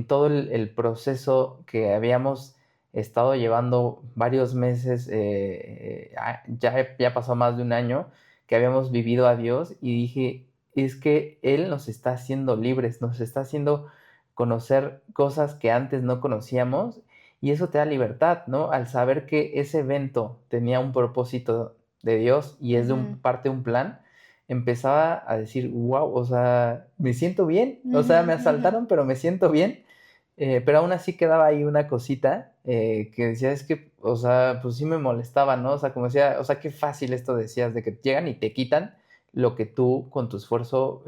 todo el proceso que habíamos estado llevando varios meses, ya pasó más de un año que habíamos vivido a Dios y dije, es que Él nos está haciendo libres, nos está haciendo conocer cosas que antes no conocíamos y eso te da libertad, ¿no? Al saber que ese evento tenía un propósito de Dios y es Ujú, parte de un plan, empezaba a decir, wow, o sea, me siento bien, o ujú, sea, me ujú. asaltaron, pero me siento bien, pero aún así quedaba ahí una cosita que decía, es que, o sea, pues sí me molestaba, ¿no? O sea, como decía, o sea, qué fácil esto decías, de que llegan y te quitan lo que tú con tu esfuerzo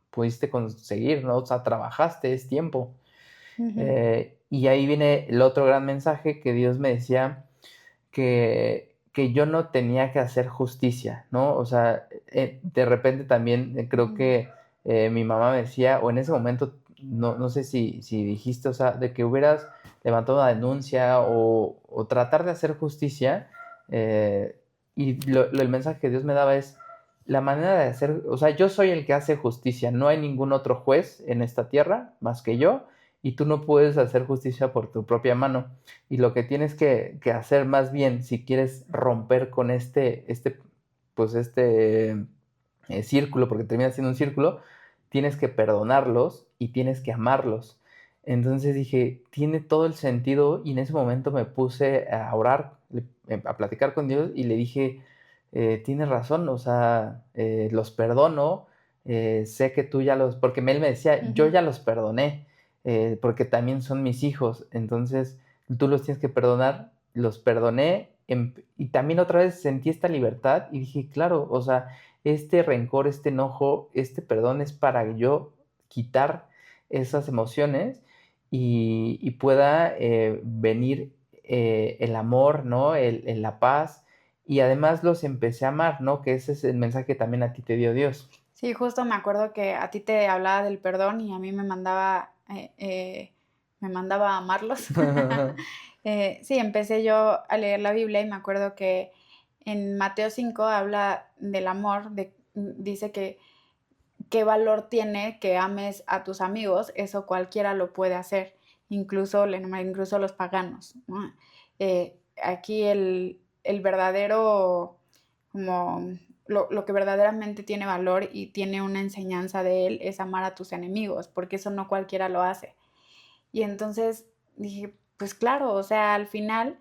pudiste conseguir, ¿no? O sea, trabajaste, es tiempo. Ujú, Y ahí viene el otro gran mensaje que Dios me decía, que yo no tenía que hacer justicia, ¿no? O sea, de repente también creo ujú. que mi mamá me decía, o en ese momento, no sé si dijiste, o sea, de que hubieras levantado una denuncia o tratar de hacer justicia, y el mensaje que Dios me daba es, la manera de hacer, o sea, yo soy el que hace justicia, no hay ningún otro juez en esta tierra más que yo, y tú no puedes hacer justicia por tu propia mano. Y lo que tienes que hacer más bien, si quieres romper con pues círculo, porque termina siendo un círculo, tienes que perdonarlos y tienes que amarlos. Entonces dije, tiene todo el sentido y en ese momento me puse a orar, a platicar con Dios y le dije, tienes razón, o sea, los perdono, sé que tú ya porque él me decía, yo Ujú. ya los perdoné, porque también son mis hijos, entonces tú los tienes que perdonar, los perdoné y también otra vez sentí esta libertad y dije, claro, o sea, este rencor, este enojo, este perdón es para yo quitar esas emociones y pueda venir el amor, ¿no? La paz y además los empecé a amar, ¿no? Que ese es el mensaje que también a ti te dio Dios. Sí, justo me acuerdo que a ti te hablaba del perdón y a mí me mandaba a amarlos. Sí, empecé yo a leer la Biblia y me acuerdo que en Mateo 5 habla del amor, dice que qué valor tiene que ames a tus amigos, eso cualquiera lo puede hacer, incluso, incluso los paganos, ¿no? Aquí el verdadero, como lo que verdaderamente tiene valor y tiene una enseñanza de él es amar a tus enemigos, porque eso no cualquiera lo hace. Y entonces dije, pues claro, o sea, al final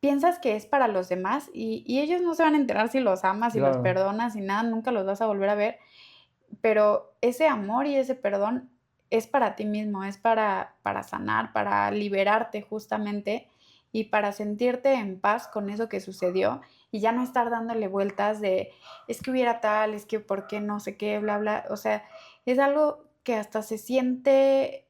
piensas que es para los demás y ellos no se van a enterar si los amas, si los Claro. perdonas, si nada, nunca los vas a volver a ver, pero ese amor y ese perdón es para ti mismo, es para sanar, para liberarte justamente y para sentirte en paz con eso que sucedió y ya no estar dándole vueltas de es que hubiera tal, es que por qué no sé qué, bla, bla. O sea, es algo que hasta se siente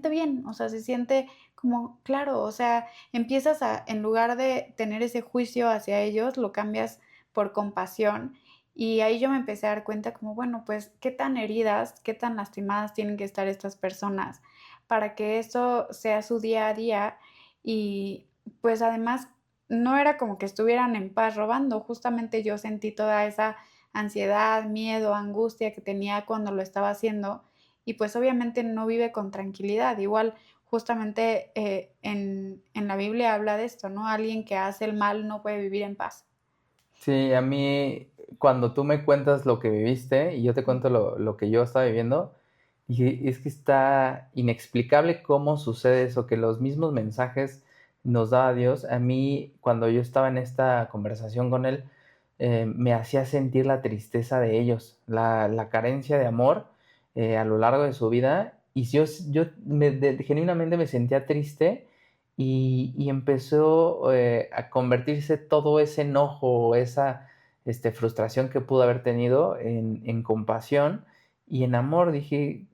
bien, o sea, se siente como, claro, o sea, empiezas en lugar de tener ese juicio hacia ellos, lo cambias por compasión y ahí yo me empecé a dar cuenta como, bueno, pues qué tan heridas, qué tan lastimadas tienen que estar estas personas para que eso sea su día a día y pues además no era como que estuvieran en paz robando, justamente yo sentí toda esa ansiedad, miedo, angustia que tenía cuando lo estaba haciendo y pues obviamente no vive con tranquilidad, igual justamente en la Biblia habla de esto, ¿no? Alguien que hace el mal no puede vivir en paz. Sí, a mí, cuando tú me cuentas lo que viviste y yo te cuento lo que yo estaba viviendo, y es que está inexplicable cómo sucede eso, que los mismos mensajes nos da Dios. A mí, cuando yo estaba en esta conversación con Él, me hacía sentir la tristeza de ellos, la carencia de amor a lo largo de su vida. Y yo genuinamente me sentía triste y empezó a convertirse todo ese enojo, esa frustración que pudo haber tenido en compasión y en amor. Dije,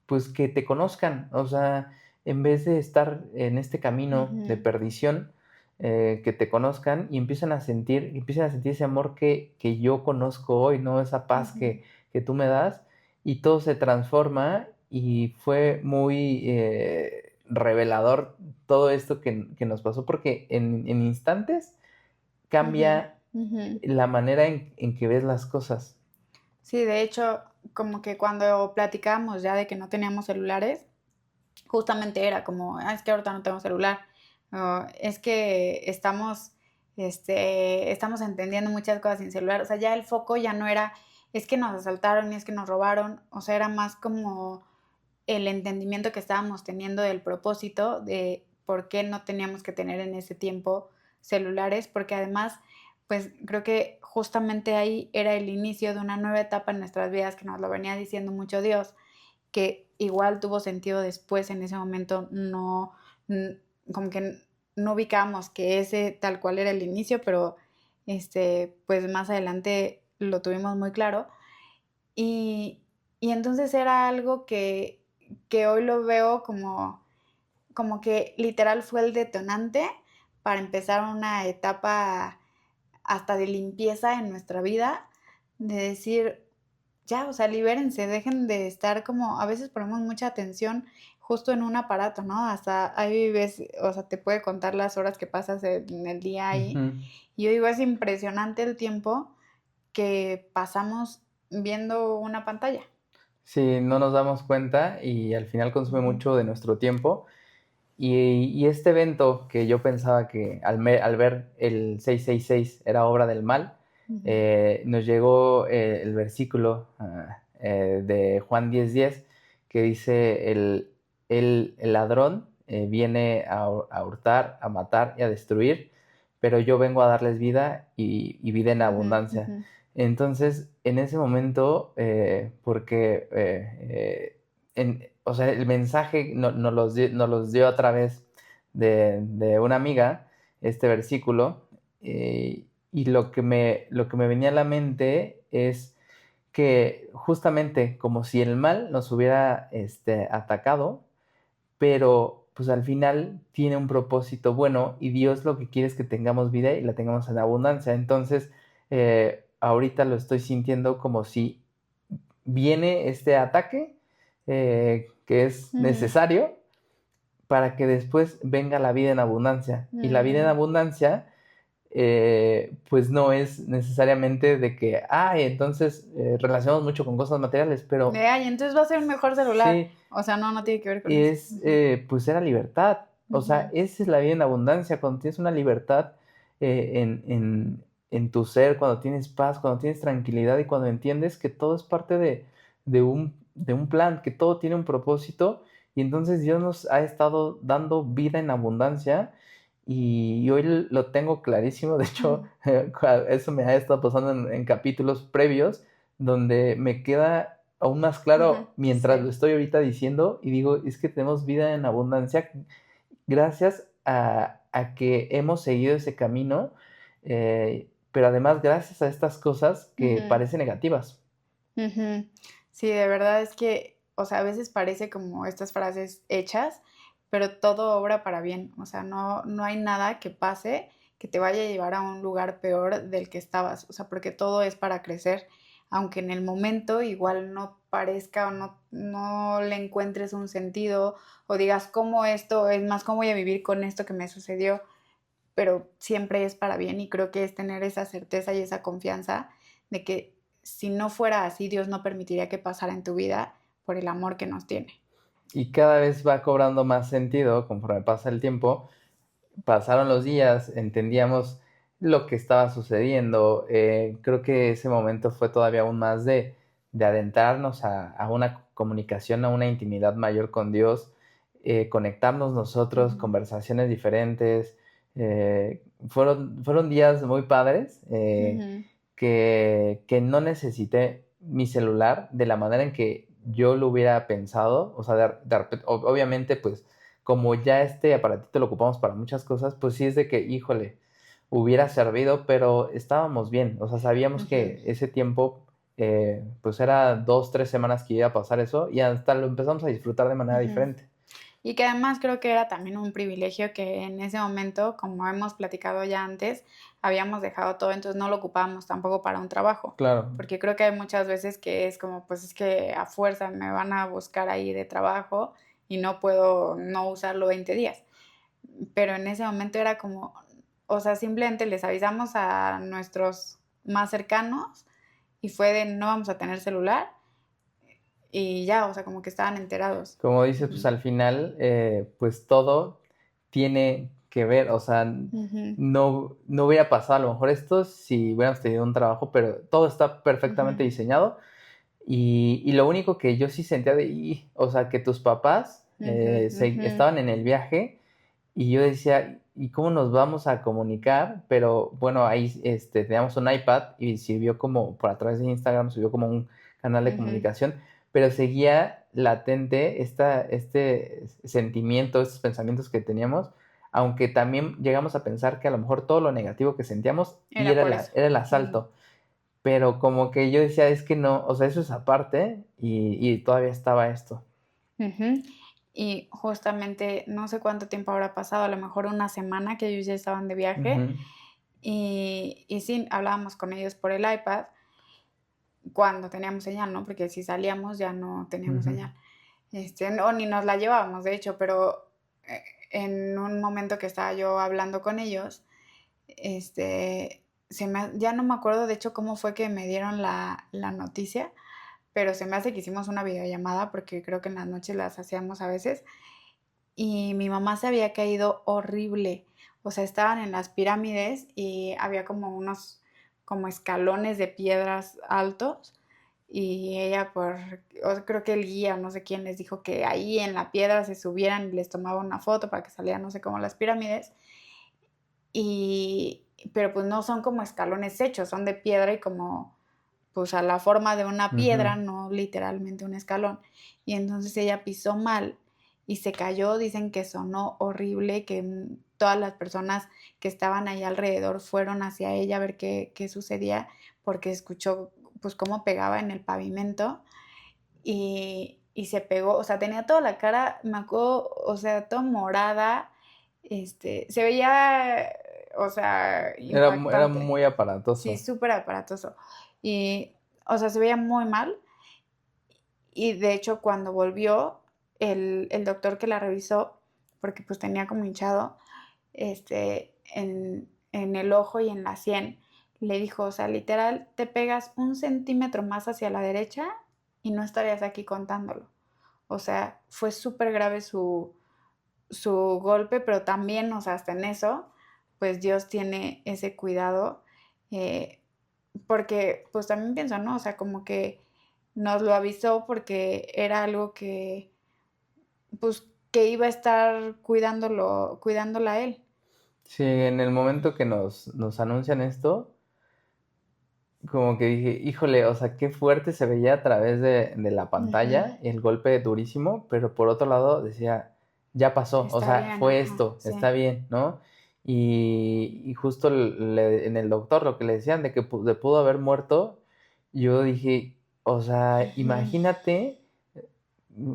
pues que te conozcan, o sea, en vez de estar en este camino de Ujú. perdición, que te conozcan y empiecen a sentir ese amor que yo conozco hoy, ¿no? Esa paz que tú me das y todo se transforma y fue muy revelador todo esto que nos pasó porque en instantes Ujú, cambia ujú. la manera en que ves las cosas. Sí, de hecho, como que cuando platicábamos ya de que no teníamos celulares, justamente era como, "Ah, es que ahorita no tengo celular, o es que estamos entendiendo muchas cosas sin celular", o sea, ya el foco ya no era, es que nos asaltaron y es que nos robaron, o sea, era más como el entendimiento que estábamos teniendo del propósito de por qué no teníamos que tener en ese tiempo celulares, porque además, pues creo que justamente ahí era el inicio de una nueva etapa en nuestras vidas que nos lo venía diciendo mucho Dios, que igual tuvo sentido después, en ese momento no, como que no ubicamos que ese tal cual era el inicio, pero pues más adelante lo tuvimos muy claro. Y, y entonces era algo que hoy lo veo como que literal fue el detonante para empezar una etapa hasta de limpieza en nuestra vida, de decir, ya, o sea, libérense, dejen de estar como, a veces ponemos mucha atención justo en un aparato, ¿no? Hasta ahí ves, o sea, te puede contar las horas que pasas en el día ahí. Ujú. Y yo digo, es impresionante el tiempo que pasamos viendo una pantalla. Sí, no nos damos cuenta y al final consume Ujú, mucho de nuestro tiempo. Y este evento que yo pensaba que al ver el 666 era obra del mal, ujú, nos llegó el versículo de Juan 10:10 que dice, el ladrón viene a hurtar, a matar y a destruir, pero yo vengo a darles vida y vida en ujú, abundancia. ujú, Entonces, en ese momento, porque o sea, el mensaje nos los dio a través de una amiga, este versículo, y lo que me venía a la mente es que justamente como si el mal nos hubiera atacado, pero pues al final tiene un propósito bueno y Dios lo que quiere es que tengamos vida y la tengamos en abundancia. Entonces, ahorita lo estoy sintiendo como si viene este ataque que es ujú, necesario para que después venga la vida en abundancia. Y la vida en ujú. abundancia, pues no es necesariamente de que, entonces relacionamos mucho con cosas materiales, pero Ay, entonces va a ser un mejor celular. sí, O sea, no, no tiene que ver con eso. es, Ujú, pues era libertad. O sea, ujú, esa es la vida en abundancia, cuando tienes una libertad en tu ser, cuando tienes paz, cuando tienes tranquilidad y cuando entiendes que todo es parte de un plan, que todo tiene un propósito. Y entonces Dios nos ha estado dando vida en abundancia y hoy lo tengo clarísimo. De hecho, ujú, eso me ha estado pasando en capítulos previos donde me queda aún más ujú. claro mientras lo Sí. estoy ahorita diciendo y digo, es que tenemos vida en abundancia gracias a que hemos seguido ese camino, pero además gracias a estas cosas que Ujú, parecen negativas. ujú. Sí, de verdad es que, o sea, a veces parece como estas frases hechas, pero todo obra para bien. O sea, no, no hay nada que pase que te vaya a llevar a un lugar peor del que estabas. O sea, porque todo es para crecer, aunque en el momento igual no parezca o no, no le encuentres un sentido o digas cómo esto es más, cómo voy a vivir con esto que me sucedió, pero siempre es para bien y creo que es tener esa certeza y esa confianza de que si no fuera así, Dios no permitiría que pasara en tu vida por el amor que nos tiene. Y cada vez va cobrando más sentido conforme pasa el tiempo. Pasaron los días, entendíamos lo que estaba sucediendo. Creo que ese momento fue todavía aún más de adentrarnos a una comunicación, a una intimidad mayor con Dios, conectarnos nosotros, Ujú, conversaciones diferentes. Fueron días muy padres ujú, que no necesité mi celular de la manera en que yo lo hubiera pensado. O sea, obviamente, pues como ya este aparatito lo ocupamos para muchas cosas, pues sí es de que, híjole, hubiera servido, pero estábamos bien. O sea, sabíamos ujú. que ese tiempo, pues era 2, 3 semanas que iba a pasar eso y hasta lo empezamos a disfrutar de manera Ujú. diferente. y que además creo que era también un privilegio que en ese momento, como hemos platicado ya antes, habíamos dejado todo, entonces no lo ocupábamos tampoco para un trabajo, Claro. porque creo que hay muchas veces que es como, pues es que a fuerza me van a buscar ahí de trabajo y no puedo no usarlo 20 días. Pero en ese momento era como, o sea, simplemente les avisamos a nuestros más cercanos y fue de no vamos a tener celular y ya, o sea, como que estaban enterados. Como dices, pues al final, pues todo tiene que ver, o sea, Ujú, no hubiera pasado a lo mejor esto si hubiéramos tenido un trabajo, pero todo está perfectamente ujú, diseñado y lo único que yo sí sentía o sea, que tus papás ujú, ujú, estaban en el viaje y yo decía, ¿y cómo nos vamos a comunicar? Pero bueno, ahí teníamos un iPad y sirvió como, por a través de Instagram, sirvió como un canal de ujú. comunicación, pero seguía latente este sentimiento, estos pensamientos que teníamos, aunque también llegamos a pensar que a lo mejor todo lo negativo que sentíamos y Era por eso. era el Ujú, asalto. Pero como que yo decía, es que no, o sea, eso es aparte y todavía estaba esto. ujú. Y justamente no sé cuánto tiempo habrá pasado, a lo mejor una semana que ellos ya estaban de viaje Ujú, y sí, hablábamos con ellos por el iPad cuando teníamos señal, ¿no? Porque si salíamos ya no teníamos ujú. señal. No, ni nos la llevábamos, de hecho, pero en un momento que estaba yo hablando con ellos, ya no me acuerdo de hecho cómo fue que me dieron la noticia, pero se me hace que hicimos una videollamada porque creo que en las noches las hacíamos a veces y mi mamá se había caído horrible. O sea, estaban en las pirámides y había como unos como escalones de piedras altos y ella creo que el guía, no sé quién les dijo que ahí en la piedra se subieran y les tomaba una foto para que salieran, no sé cómo las pirámides. Y, pero pues no son como escalones hechos, son de piedra y como pues a la forma de una piedra, Ujú. no literalmente un escalón. Y entonces ella pisó mal y se cayó, dicen que sonó horrible, que todas las personas que estaban ahí alrededor fueron hacia ella a ver qué sucedía, porque escuchó pues cómo pegaba en el pavimento y se pegó, o sea, tenía toda la cara, me acuerdo, o sea, toda morada, se veía, o sea, Era impactante, muy sí, aparatoso. súper aparatoso. Y, o sea, se veía muy mal. Y de hecho, cuando volvió, el doctor que la revisó, porque pues tenía como hinchado, en el ojo y en la sien, le dijo, o sea, literal, te pegas 1 centímetro más hacia la derecha y no estarías aquí contándolo. O sea, fue súper grave su golpe, pero también, o sea, hasta en eso, pues Dios tiene ese cuidado, eh, porque pues también pienso, ¿no? O sea, como que nos lo avisó porque era algo que, pues, que iba a estar cuidándola a él. Sí, en el momento que nos anuncian esto, como que dije, híjole, o sea, qué fuerte se veía a través de la Ujú. pantalla, el golpe durísimo, pero por otro lado decía, ya pasó, o Está sea, bien, fue ajá, esto, está sí. bien, ¿no? Y justo en el doctor lo que le decían de que pudo haber muerto, yo dije, o sea, Ujú. imagínate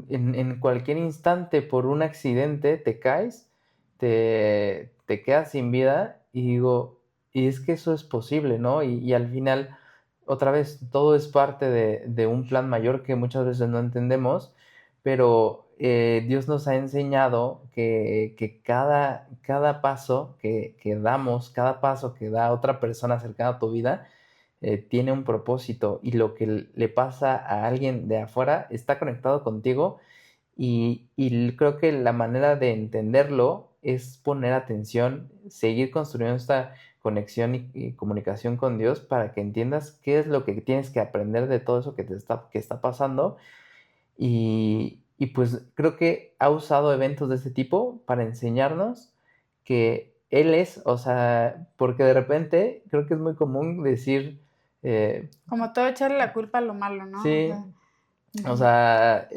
en cualquier instante por un accidente te caes, te quedas sin vida y digo, y es que eso es posible, ¿no? Y al final, otra vez, todo es parte de un plan mayor que muchas veces no entendemos, pero Dios nos ha enseñado que cada paso que damos, cada paso que da otra persona cercana a tu vida, tiene un propósito y lo que le pasa a alguien de afuera está conectado contigo y creo que la manera de entenderlo es poner atención, seguir construyendo esta conexión y comunicación con Dios para que entiendas qué es lo que tienes que aprender de todo eso que está pasando y pues creo que ha usado eventos de este tipo para enseñarnos que Él es, o sea, porque de repente creo que es muy común decir, eh, Como todo echarle la culpa a lo malo, ¿no? O sí, sea, o ujú, sea,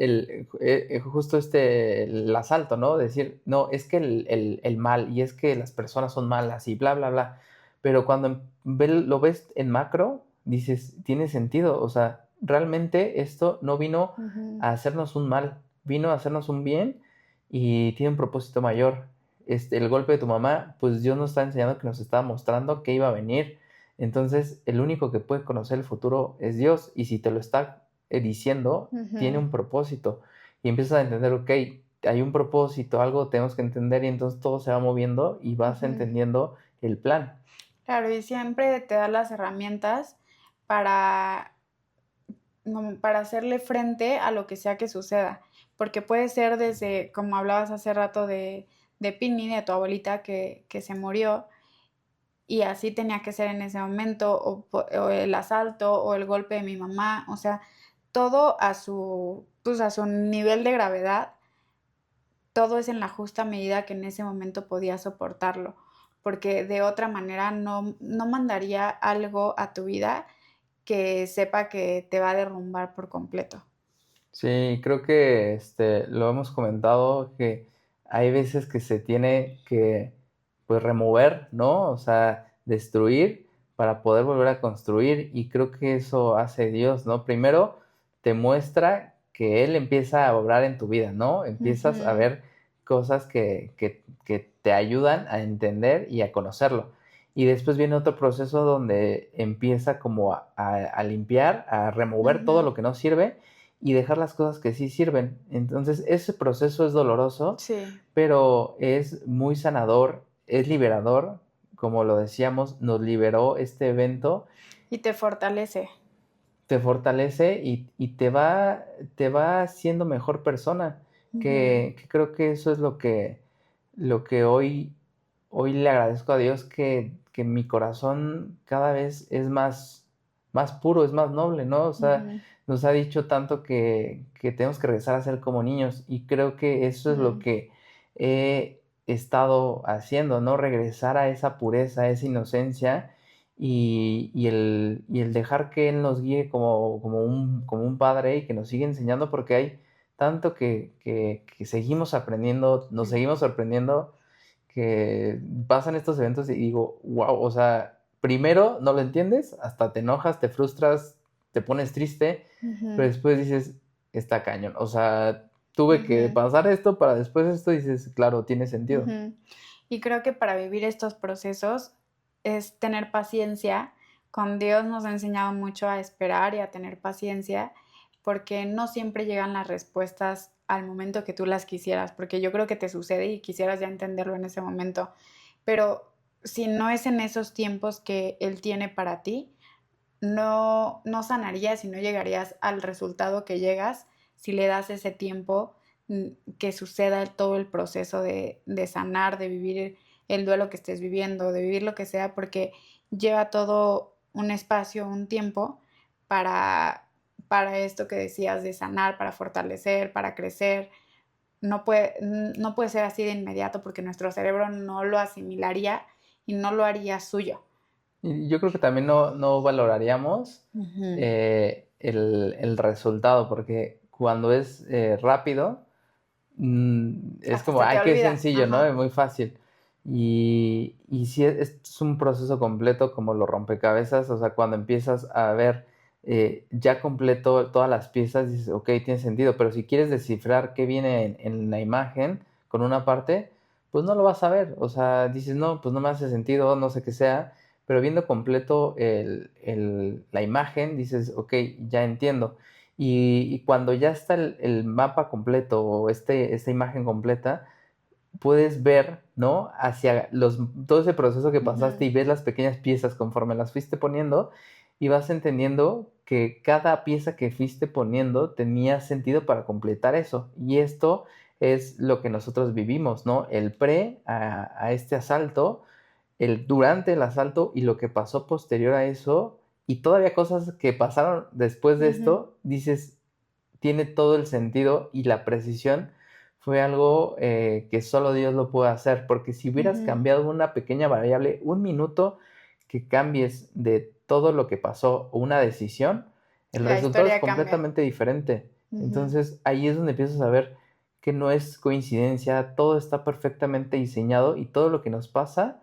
justo el asalto, ¿no? Decir, no, es que el mal y es que las personas son malas y bla, bla, bla. Pero cuando lo ves en macro, dices, tiene sentido. O sea, realmente esto no vino ujú, a hacernos un mal, vino a hacernos un bien y tiene un propósito mayor. El golpe de tu mamá, pues Dios nos está enseñando, que nos está mostrando que iba a venir. Entonces, el único que puede conocer el futuro es Dios, y si te lo está diciendo, tiene Ujú. un propósito. Y empiezas a entender, ok, hay un propósito, algo tenemos que entender, y entonces todo se va moviendo y vas Ujú. entendiendo el plan. Claro, y siempre te da las herramientas para, como para hacerle frente a lo que sea que suceda. Porque puede ser desde, como hablabas hace rato de Pinny, de tu abuelita que se murió, y así tenía que ser en ese momento, o el asalto, o el golpe de mi mamá, o sea, todo pues a su nivel de gravedad, todo es en la justa medida que en ese momento podía soportarlo, porque de otra manera no mandaría algo a tu vida que sepa que te va a derrumbar por completo. Sí, creo que lo hemos comentado, que hay veces que se tiene que, pues, remover, ¿no? O sea, destruir para poder volver a construir, y creo que eso hace Dios, ¿no? Primero te muestra que Él empieza a obrar en tu vida, ¿no? Empiezas a Ujú. ver cosas que te ayudan a entender y a conocerlo. Y después viene otro proceso donde empieza como a limpiar, a remover todo Ujú. lo que no sirve y dejar las cosas que sí sirven. Entonces, ese proceso es doloroso, Sí, pero es muy sanador, es liberador, como lo decíamos, nos liberó este evento, y te fortalece. te fortalece y te va haciendo mejor persona, Ujú. que creo que eso es lo que hoy le agradezco a Dios, que mi corazón cada vez es más puro, es más noble, ¿no? O sea, Ujú. nos ha dicho tanto que tenemos que regresar a ser como niños, y creo que eso es lo Ujú. que he estado haciendo, ¿no? Regresar a esa pureza, a esa inocencia, y el dejar que Él nos guíe como un padre, y que nos sigue enseñando, porque hay tanto que seguimos aprendiendo, nos seguimos sorprendiendo, que pasan estos eventos y digo, wow, o sea, primero no lo entiendes, hasta te enojas, te frustras, te pones triste, pero Ujú. después dices, está cañón, o sea, tuve que Ujú. pasar esto para después esto, y dices, claro, tiene sentido. Ujú. Y creo que para vivir estos procesos es tener paciencia. Con Dios nos ha enseñado mucho a esperar y a tener paciencia, porque no siempre llegan las respuestas al momento que tú las quisieras, porque yo creo que te sucede y quisieras ya entenderlo en ese momento, pero si no es en esos tiempos que Él tiene para ti, no sanarías y no llegarías al resultado que llegas si le das ese tiempo, que suceda todo el proceso de sanar, de vivir el duelo que estés viviendo, de vivir lo que sea, porque lleva todo un espacio, un tiempo para, para esto que decías de sanar, para fortalecer, para crecer. No puede ser así de inmediato porque nuestro cerebro no lo asimilaría y no lo haría suyo. Y yo creo que también no valoraríamos Ujú. el resultado, porque cuando es rápido, es Hasta como, se te ay, qué olvida. sencillo, ¿no? Es Ajá. muy fácil. Y sí, es un proceso completo, como los rompecabezas, o sea, cuando empiezas a ver ya completo todas las piezas, dices, ok, tiene sentido, pero si quieres descifrar qué viene en la imagen con una parte, pues no lo vas a ver, o sea, dices, no, pues no me hace sentido, no sé qué sea, pero viendo completo la imagen, dices, ok, ya entiendo. Y cuando ya está el mapa completo, o esta imagen completa, puedes ver, ¿no? Hacia todo ese proceso que pasaste, Ujú. y ves las pequeñas piezas conforme las fuiste poniendo, y vas entendiendo que cada pieza que fuiste poniendo tenía sentido para completar eso. Y esto es lo que nosotros vivimos, ¿no? El pre a este asalto, el durante el asalto, y lo que pasó posterior a eso, y todavía cosas que pasaron después de Ujú. esto, dices, tiene todo el sentido, y la precisión fue algo que solo Dios lo puede hacer, porque si hubieras Ujú. cambiado una pequeña variable, un minuto que cambies de todo lo que pasó, o una decisión, el La resultado es historia cambia. completamente diferente. Ujú. Entonces ahí es donde empiezas a ver que no es coincidencia, todo está perfectamente diseñado, y todo lo que nos pasa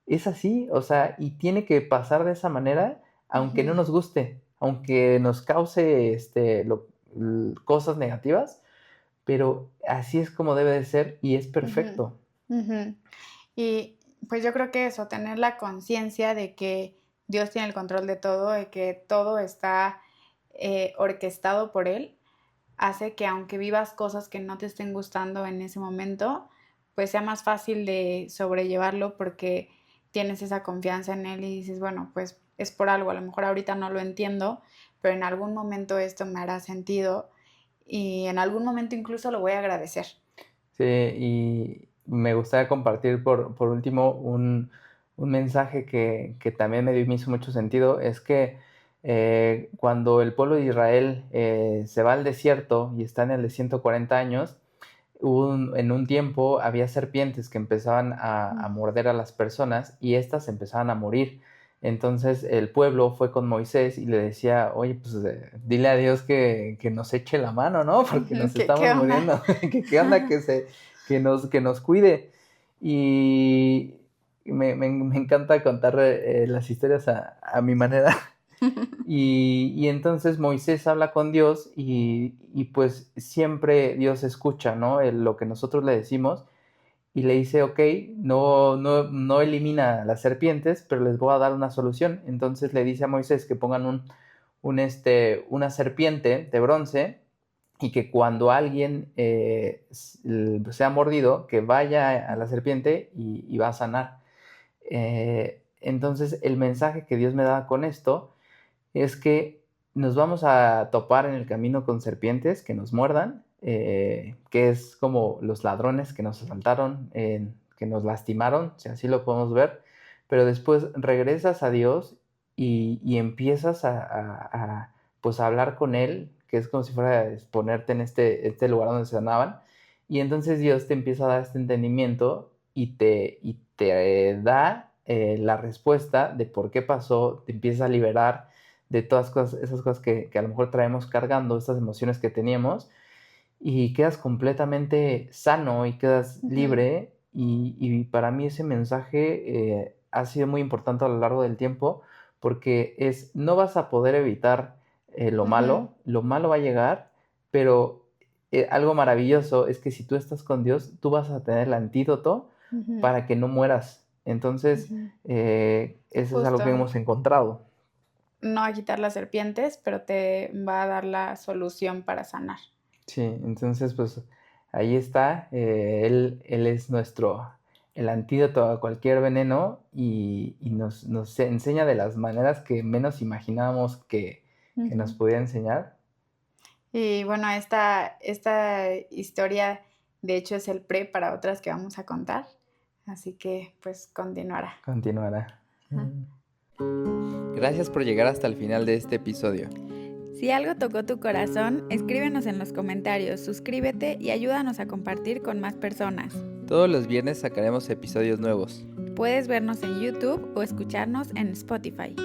es así, o sea, y tiene que pasar de esa manera, aunque no Ujú. nos guste, aunque nos cause cosas negativas, pero así es como debe de ser y es perfecto. Ujú. Y pues yo creo que eso, tener la conciencia de que Dios tiene el control de todo, de que todo está orquestado por Él, hace que aunque vivas cosas que no te estén gustando en ese momento, pues sea más fácil de sobrellevarlo porque tienes esa confianza en Él y dices, bueno, pues es por algo, a lo mejor ahorita no lo entiendo, pero en algún momento esto me hará sentido y en algún momento incluso lo voy a agradecer. Sí, y me gustaría compartir por último un mensaje que también me hizo mucho sentido, es que cuando el pueblo de Israel se va al desierto y está en el de 140 años, en un tiempo había serpientes que empezaban a morder a las personas y éstas empezaban a morir. Entonces el pueblo fue con Moisés y le decía, oye, pues dile a Dios que nos eche la mano, ¿no? Porque nos ¿Qué estamos onda? muriendo. ¿Qué onda? Que nos cuide. Y me encanta contar las historias a mi manera. Y entonces Moisés habla con Dios y pues siempre Dios escucha, ¿no? Lo que nosotros le decimos y le dice, ok, no elimina las serpientes, pero les voy a dar una solución. Entonces le dice a Moisés que pongan una serpiente de bronce y que cuando alguien sea mordido, que vaya a la serpiente y va a sanar. Entonces el mensaje que Dios me da con esto es que nos vamos a topar en el camino con serpientes que nos muerdan, que es como los ladrones que nos asaltaron, que nos lastimaron, si así lo podemos ver, pero después regresas a Dios y empiezas pues a hablar con Él, que es como si fuera a ponerte en este lugar donde se sanaban, y entonces Dios te empieza a dar este entendimiento y te da la respuesta de por qué pasó, te empieza a liberar de todas esas cosas que a lo mejor traemos cargando, estas emociones que teníamos, y quedas completamente sano y quedas libre. Y para mí ese mensaje ha sido muy importante a lo largo del tiempo, porque no vas a poder evitar lo malo va a llegar, pero algo maravilloso es que si tú estás con Dios, tú vas a tener el antídoto para que no mueras. Entonces, eso es algo que Justo, hemos encontrado. no a quitar las serpientes, pero te va a dar la solución para sanar. Sí, entonces pues ahí está, él es el antídoto a cualquier veneno y nos enseña de las maneras que menos imaginábamos que nos podía enseñar. Y bueno, esta historia de hecho es el pre para otras que vamos a contar, así que pues continuará. Continuará. Ajá. Gracias por llegar hasta el final de este episodio. Si algo tocó tu corazón, escríbenos en los comentarios, suscríbete y ayúdanos a compartir con más personas. Todos los viernes sacaremos episodios nuevos. Puedes vernos en YouTube o escucharnos en Spotify.